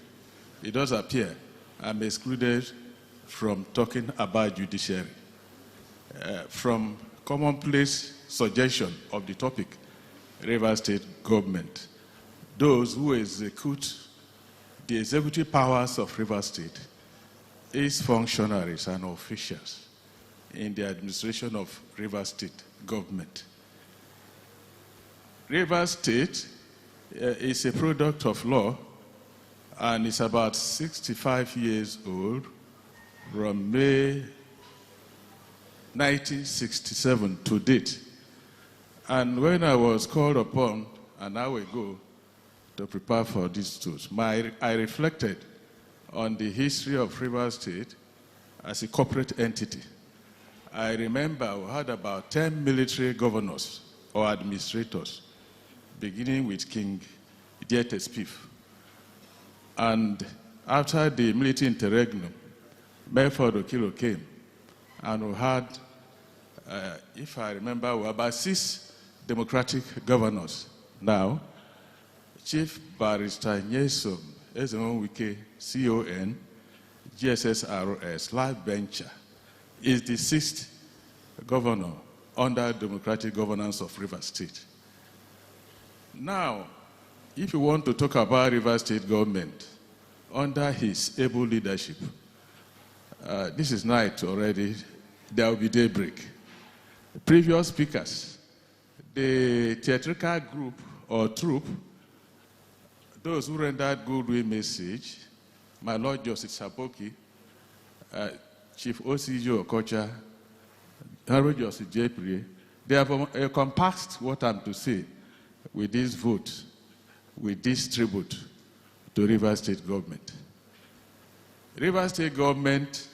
it does appear I'm excluded from talking about judiciary. From commonplace suggestion of the topic, Rivers State government, those who execute the executive powers of Rivers State is functionaries and officials in the administration of Rivers State government. Rivers State is a product of law and is about 65 years old from May 1967 to date. And when I was called upon an hour ago to prepare for this toast, I reflected on the history of Rivers State as a corporate entity. I remember we had about 10 military governors or administrators, beginning with King Dietespif. And after the military interregnum, Medford Okilo came, and we had, if I remember, about 6 democratic governors. Now, Chief Barrister Nyesom Wike, CON, GSSROS, Life Venture, is the 6th governor under democratic governance of Rivers State. Now, if you want to talk about Rivers State government under his able leadership, this is night already, there will be daybreak. Previous speakers, the theatrical group or troupe, those who rendered Goodwill message, my Lord Justice Sapoki, Chief Osijo Okocha, Honorable Justice Jepri, they have encompassed what I'm to say with this vote, with this tribute to Rivers State government. Rivers State government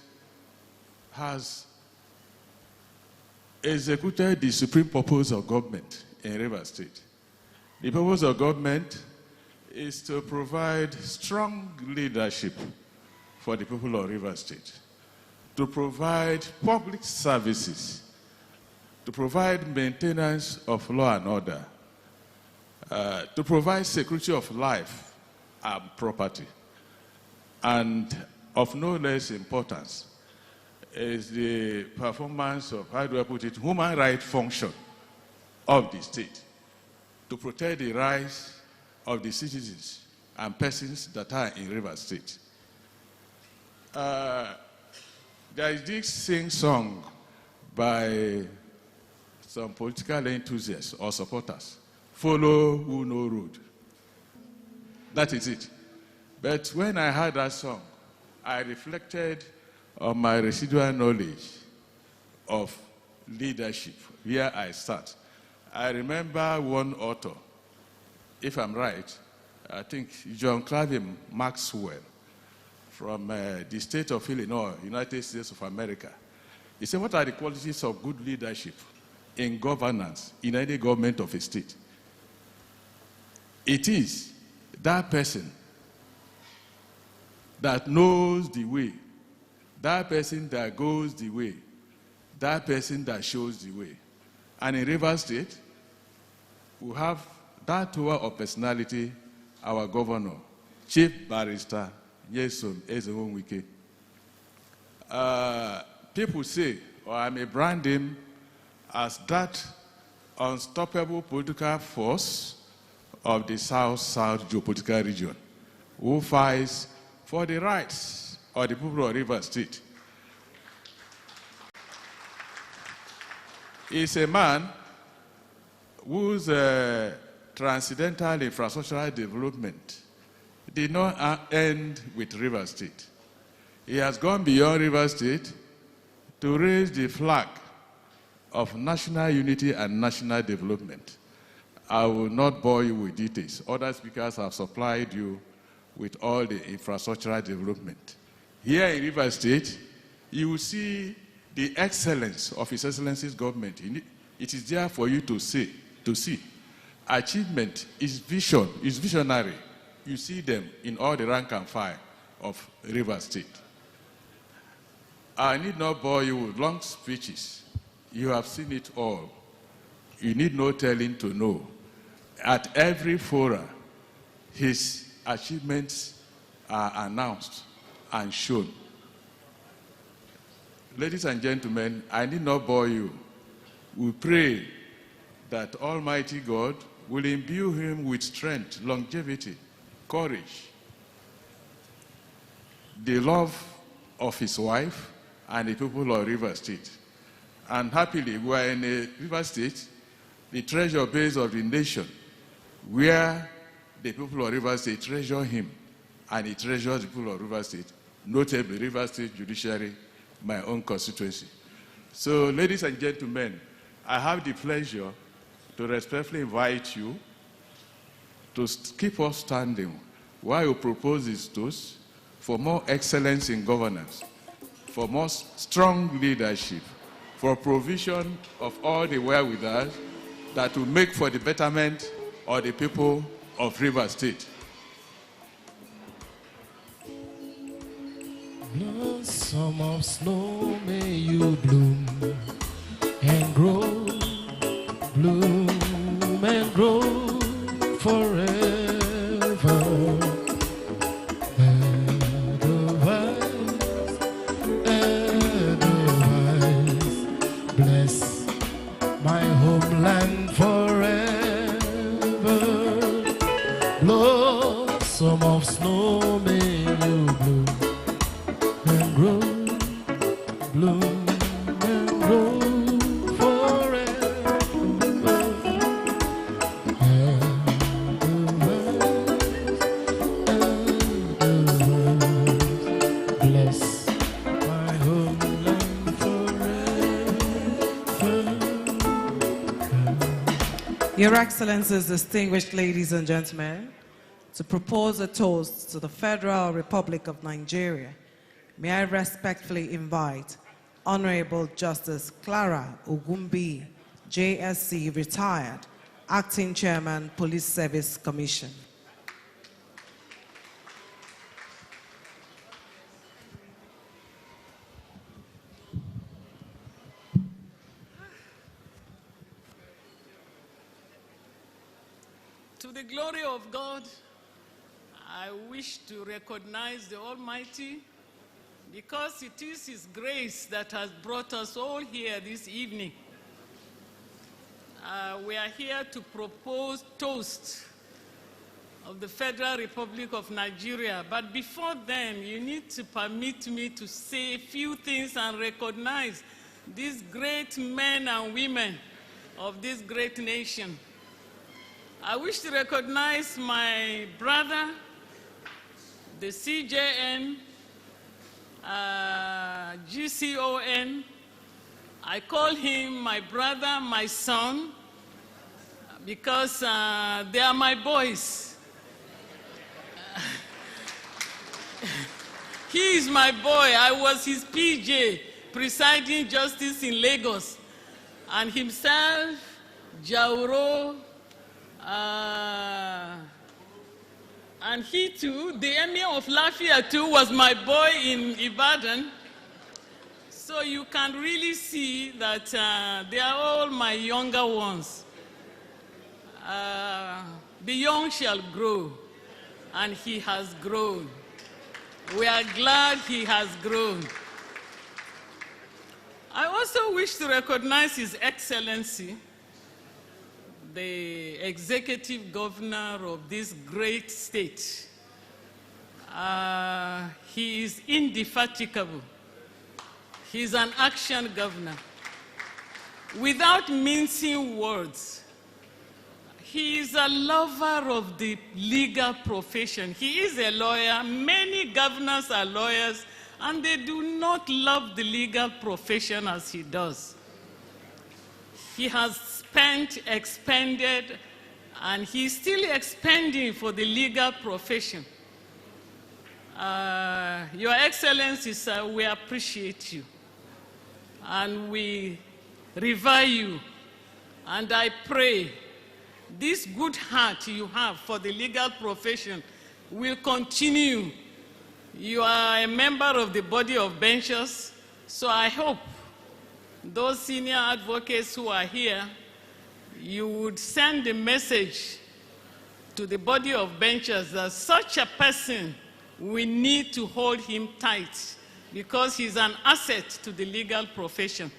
has executed the supreme purpose of government in Rivers State. The purpose of government is to provide strong leadership for the people of Rivers State, to provide public services, to provide maintenance of law and order, to provide security of life and property. And of no less importance is the performance of, how do I put it, human rights function of the state, to protect the rights of the citizens and persons that are in Rivers State. There is this sing-song by some political enthusiasts or supporters, follow who know road. That is it. But when I heard that song, I reflected on my residual knowledge of leadership, where I start. I remember one author, if I'm right, I think John Clavin Maxwell, from the state of Illinois, United States of America. He said, what are the qualities of good leadership in governance in any government of a state? It is that person that knows the way, that person that goes the way, that person that shows the way. And in Rivers State, we have that tower of personality, our governor, Chief Barrister Nyesom Wike. People say, or I may brand him as that unstoppable political force of the South-South geopolitical region, who fights for the rights of the people of Rivers State. He's a man whose transcendental infrastructural development did not end with Rivers State. He has gone beyond Rivers State to raise the flag of national unity and national development. I will not bore you with details. Other speakers have supplied you with all the infrastructural development. Here in Rivers State, you will see the excellence of His Excellency's government. It is there for you to see. Achievement is vision, is visionary. You see them in all the rank and file of Rivers State. I need not bore you with long speeches. You have seen it all. You need no telling to know. At every forum, his achievements are announced and shown. Ladies and gentlemen, I need not bore you. We pray that Almighty God will imbue him with strength, longevity, courage, the love of his wife and the people of Rivers State. And happily, we are in a Rivers State, the treasure base of the nation, where the people of Rivers State treasure him, and he treasures the people of Rivers State, notably Rivers State Judiciary, my own constituency. So, ladies and gentlemen, I have the pleasure to respectfully invite you to keep us standing while we propose this toast for more excellence in governance, for more strong leadership, for provision of all the wherewithal that will make for the betterment of the people of Rivers State. Blossom of snow, may you bloom and grow, bloom and grow forever. Edelweiss, bless my homeland forever. Blossom of snow, may you bloom and grow, bloom and grow forever. Edelweiss, bless my homeland forever. Your Excellencies, distinguished ladies and gentlemen, to propose a toast to the Federal Republic of Nigeria, may I respectfully invite Honorable Justice Clara Ogumbi, JSC, retired, Acting Chairman, Police Service Commission. To the glory of God, I wish to recognize the Almighty because it is His grace that has brought us all here this evening. We are here to propose toast of the Federal Republic of Nigeria. But before then, you need to permit me to say a few things and recognize these great men and women of this great nation. I wish to recognize my brother, the CJN, GCON. I call him my brother, my son, because they are my boys. He is my boy. I was his PJ, presiding justice in Lagos. And himself, Jauro, and he too, the Emir of Lafia too, was my boy in Ibadan. So you can really see that they are all my younger ones. The young shall grow, and he has grown. We are glad he has grown. I also wish to recognize His Excellency, the executive governor of this great state. He is indefatigable. He's an action governor. Without mincing words, he is a lover of the legal profession. He is a lawyer. Many governors are lawyers, and they do not love the legal profession as he does. He has spent, expended, and he's still expanding for the legal profession. Your Excellency, sir, we appreciate you, and we revere you, and I pray this good heart you have for the legal profession will continue. You are a member of the body of benchers, so I hope those senior advocates who are here, you would send a message to the body of benchers that such a person, we need to hold him tight because he's an asset to the legal profession.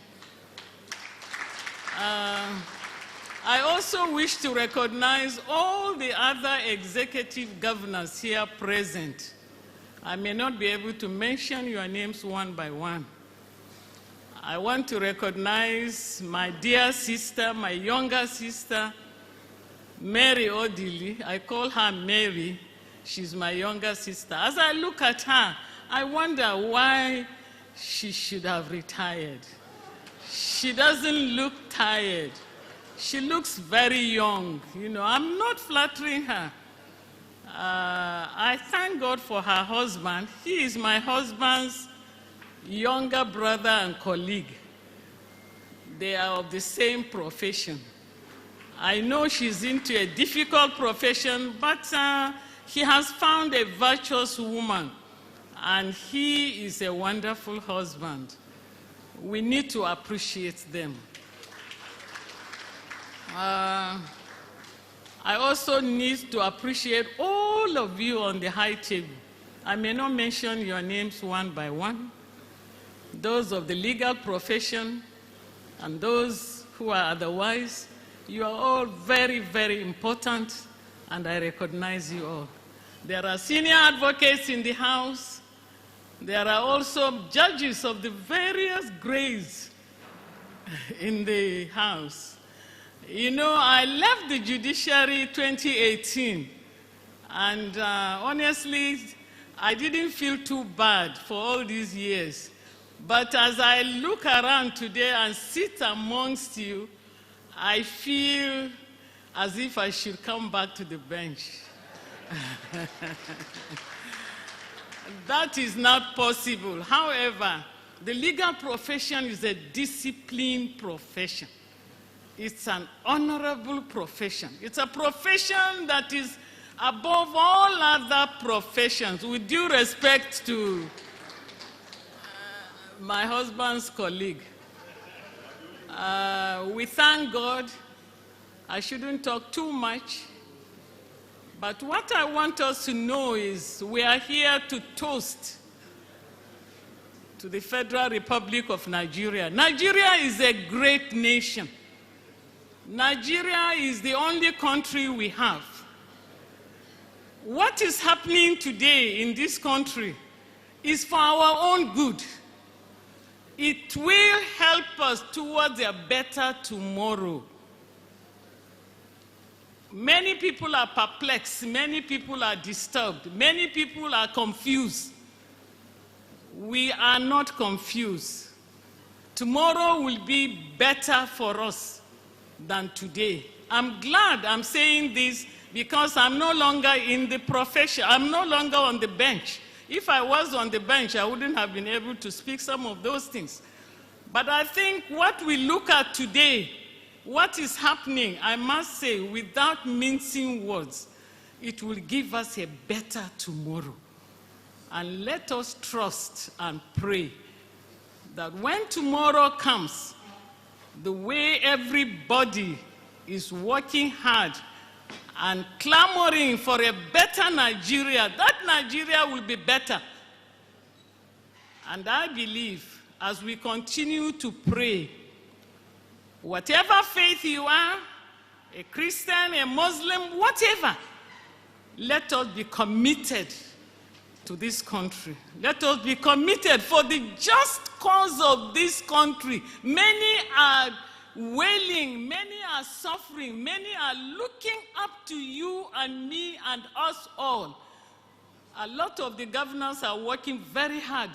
I also wish to recognize all the other executive governors here present. I may not be able to mention your names one by one. I want to recognize my dear sister, my younger sister, Mary Odili. I call her Mary. She's my younger sister. As I look at her, I wonder why she should have retired. She doesn't look tired. She looks very young. You know, I'm not flattering her. I thank God for her husband. He is my husband's younger brother and colleague. They are of the same profession. I know she's into a difficult profession, but he has found a virtuous woman, and he is a wonderful husband. We need to appreciate them. I also need to appreciate all of you on the high table. I may not mention your names one by one. Those of the legal profession and those who are otherwise, you are all very, very important, and I recognize you all. There are senior advocates in the House. There are also judges of the various grades in the House. You know, I left the judiciary 2018, and honestly, I didn't feel too bad for all these years. But as I look around today and sit amongst you, I feel as if I should come back to the bench. That is not possible. However, the legal profession is a disciplined profession. It's an honorable profession. It's a profession that is above all other professions. With due respect to my husband's colleague, we thank God. I shouldn't talk too much, but what I want us to know is we are here to toast to the Federal Republic of Nigeria. Nigeria is a great nation. Nigeria is the only country we have. What is happening today in this country is for our own good. It will help us towards a better tomorrow. Many people are perplexed. Many people are disturbed. Many people are confused. We are not confused. Tomorrow will be better for us than today. I'm glad I'm saying this because I'm no longer in the profession. I'm no longer on the bench. If I was on the bench, I wouldn't have been able to speak some of those things. But I think what we look at today, what is happening, I must say, without mincing words, it will give us a better tomorrow. And let us trust and pray that when tomorrow comes, the way everybody is working hard and clamoring for a better Nigeria, that Nigeria will be better. And I believe as we continue to pray, whatever faith you are, a Christian, a Muslim, whatever, let us be committed to this country. Let us be committed for the just cause of this country. Many are wailing, many are suffering, many are looking up to you and me and us all. A lot of the governors are working very hard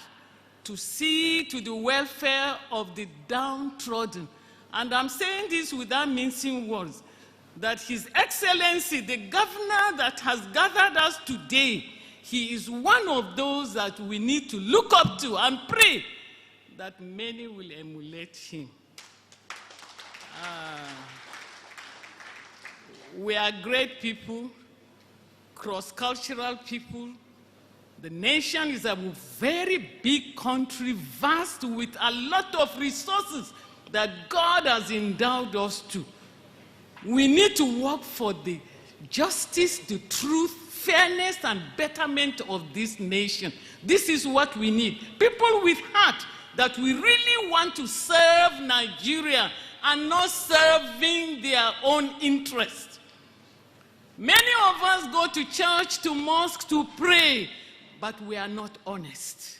to see to the welfare of the downtrodden. And I'm saying this without mincing words, that His Excellency, the governor that has gathered us today, he is one of those that we need to look up to and pray that many will emulate him. We are great people, cross-cultural people. The nation is a very big country, vast, with a lot of resources that God has endowed us to. We need to work for the justice, the truth, fairness, and betterment of this nation. This is what we need. People with heart that we really want to serve Nigeria and not serving their own interest. Many of us go to church, to mosque, to pray, but we are not honest.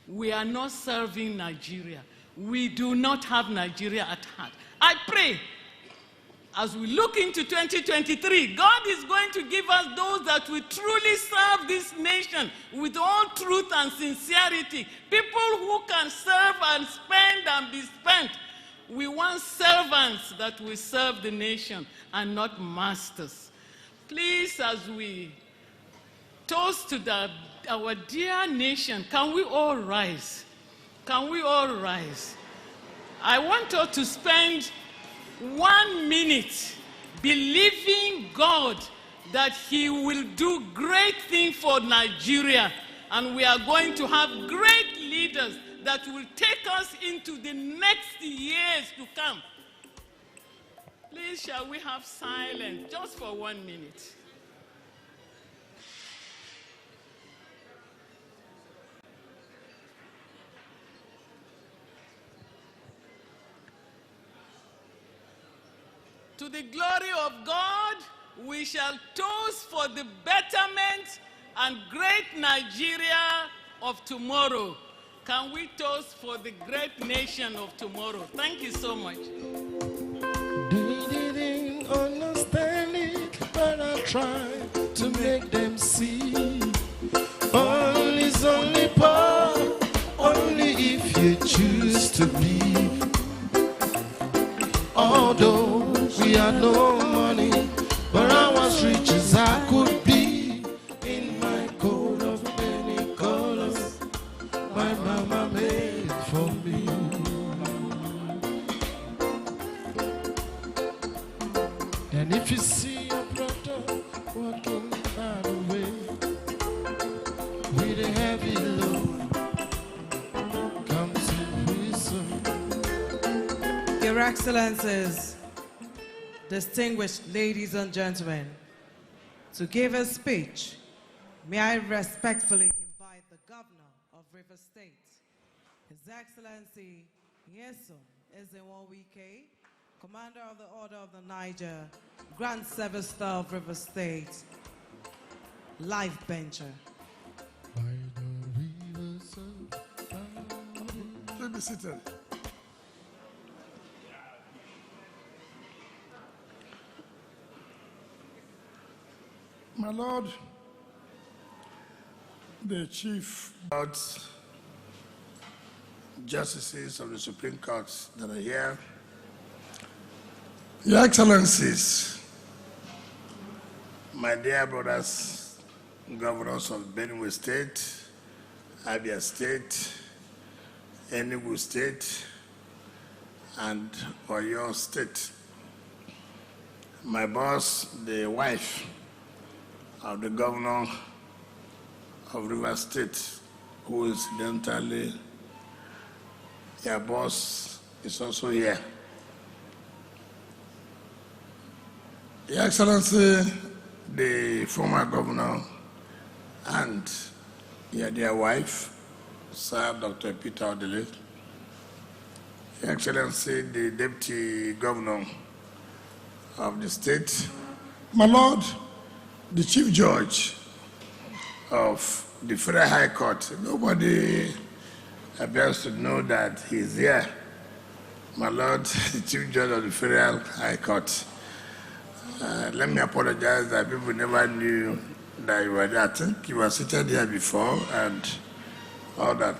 We are not serving Nigeria. We do not have Nigeria at heart. I pray, as we look into 2023, God is going to give us those that will truly serve this nation with all truth and sincerity. People who can serve and spend and be spent. We want servants that will serve the nation and not masters. Please, as we toast to our dear nation, can we all rise? Can we all rise? I want us to spend 1 minute believing God that He will do great things for Nigeria, and we are going to have great leaders that will take us into the next years to come. Please, shall we have silence just for 1 minute? To the glory of God, we shall toast for the betterment and great Nigeria of tomorrow. Can we toast for the great nation of tomorrow? Thank you so much. They didn't understand it, but I tried to make them see. All is only power, only if you choose to be. Although we had no money, but I was rich as I could be. In my coat of many colors, my mama made for me. And if you see a brother walking by the way with a heavy load, come to reason. Your Excellencies, distinguished ladies and gentlemen, to give a speech, may I respectfully invite the Governor of River State, His Excellency Yeso Wike, Commander of the Order of the Niger, Grand Service Star of River State, Life Bencher. Please be seated. My Lord, the Chief Justices of the Supreme Court that are here, Your Excellencies, my dear brothers, governors of Benue State, Abia State, Enugu State, and Oyo State, my boss, the wife of the governor of River State, who incidentally, your boss is also here. Your Excellency, the former governor, and your dear wife, Sir Dr. Peter Odele, Your Excellency, the Deputy Governor of the state, my Lord, the Chief Judge of the Federal High Court. Nobody appears to know that he's here. My Lord, the Chief Judge of the Federal High Court. Let me apologize that people never knew that you were there. I think you were seated here before and all that.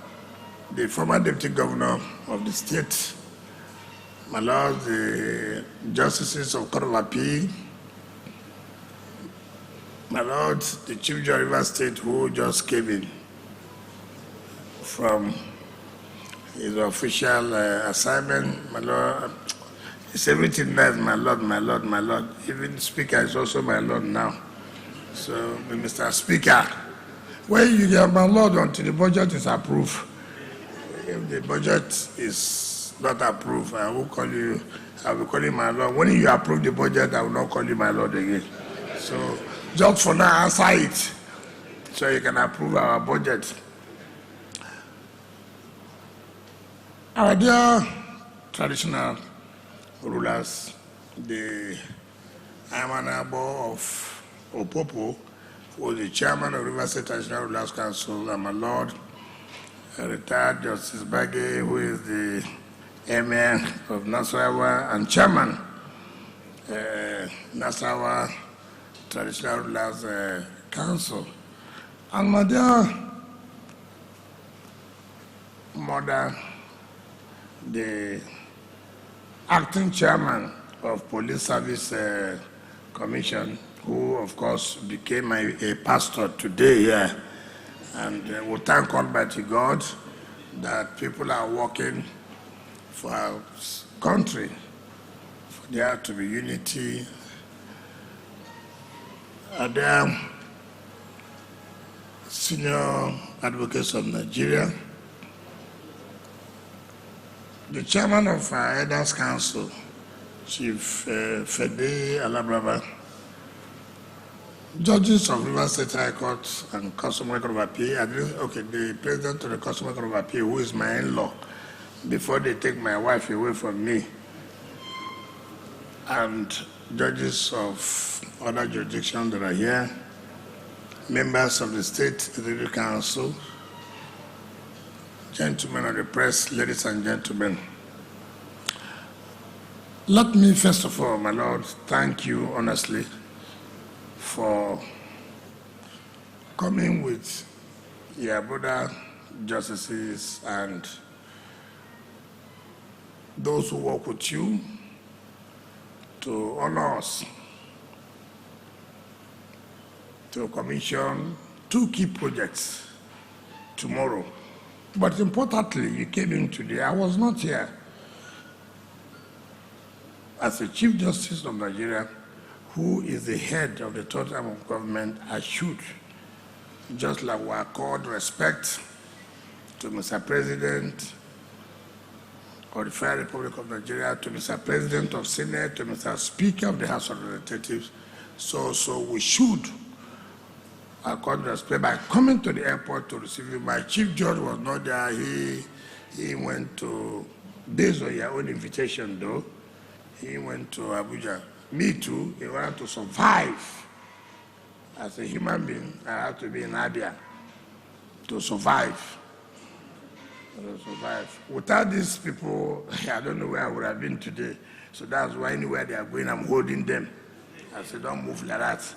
the former deputy governor of the state, my lord, the justices of Court of Appeal, my lord, the Chief Judge of Rivers State who just came in from his official assignment, my lord, it's everything nice, my lord, my lord, my lord. Even the speaker is also my lord now. So, Mr. Speaker, when you get my lord until the budget is approved, if the budget is not approved, I will call you, I will call you my lord. When you approve the budget, I will not call you my lord again. So, just for now, answer it, so you can approve our budget. Our dear traditional rulers, the Amanabo of Opopo, who was the chairman of River State Traditional Rulers Council, and my lord, retired Justice Bagay, who is the Emir of Nasarawa and chairman, Nasarawa Traditional Rulers Council. And my dear mother, the acting chairman of Police Service Commission, who of course became a pastor today here. And we thank Almighty God that people are working for our country, for there to be unity. And senior advocates of Nigeria, the chairman of our Elders Council, Chief Fede Alabraba, judges of River State High Court and Customary Court of Appeal, okay, the president of the Customary Court of Appeal, who is my in-law, before they take my wife away from me, and judges of other jurisdictions that are here, members of the State Judicial Council, gentlemen of the press, ladies and gentlemen. Let me first of all, my lord, thank you honestly for coming with your brother justices and those who work with you to honor us, to commission 2 key projects tomorrow. But importantly, you came in today. I was not here. As the Chief Justice of Nigeria, who is the head of the third arm of government, I should, just like we accord respect to Mr. President of the Federal Republic of Nigeria, to Mr. President of Senate, to Mr. Speaker of the House of Representatives, so we should accord respect by coming to the airport to receive him. My chief judge was not there. He went to, based on your own invitation though, he went to Abuja. Me too, he wanted to survive. As a human being, I have to be in Abia to survive. Without these people, I don't know where I would have been today. So that's why anywhere they are going, I'm holding them. I said, don't move like that.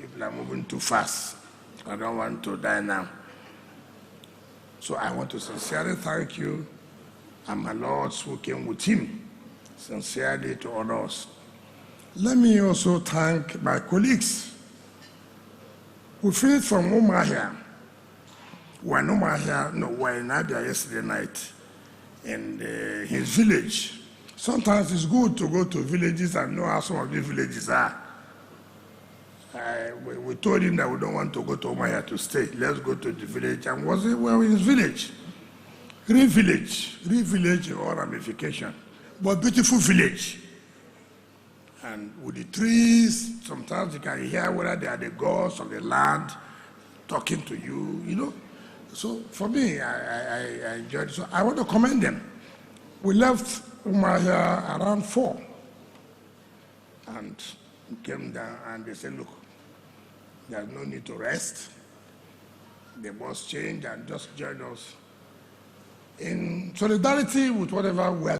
People are moving too fast. I don't want to die now. So I want to sincerely thank you and my lords who came with him, sincerely to honor us. Let me also thank my colleagues who finished from Umahia. We were in Umahia, no, we were in Abia yesterday night in his village. Sometimes it's good to go to villages and know how some of these villages are. We told him that we don't want to go to Umahia to stay. Let's go to the village. And we were in his village. Green village in all ramification, but beautiful village. And with the trees, sometimes you can hear whether they are the gods of the land talking to you, you know. So for me, I enjoyed it. So I want to commend them. We left Umahia around 4. And we came down and they said, look, there's no need to rest. The bus changed and just joined us in solidarity with whatever we are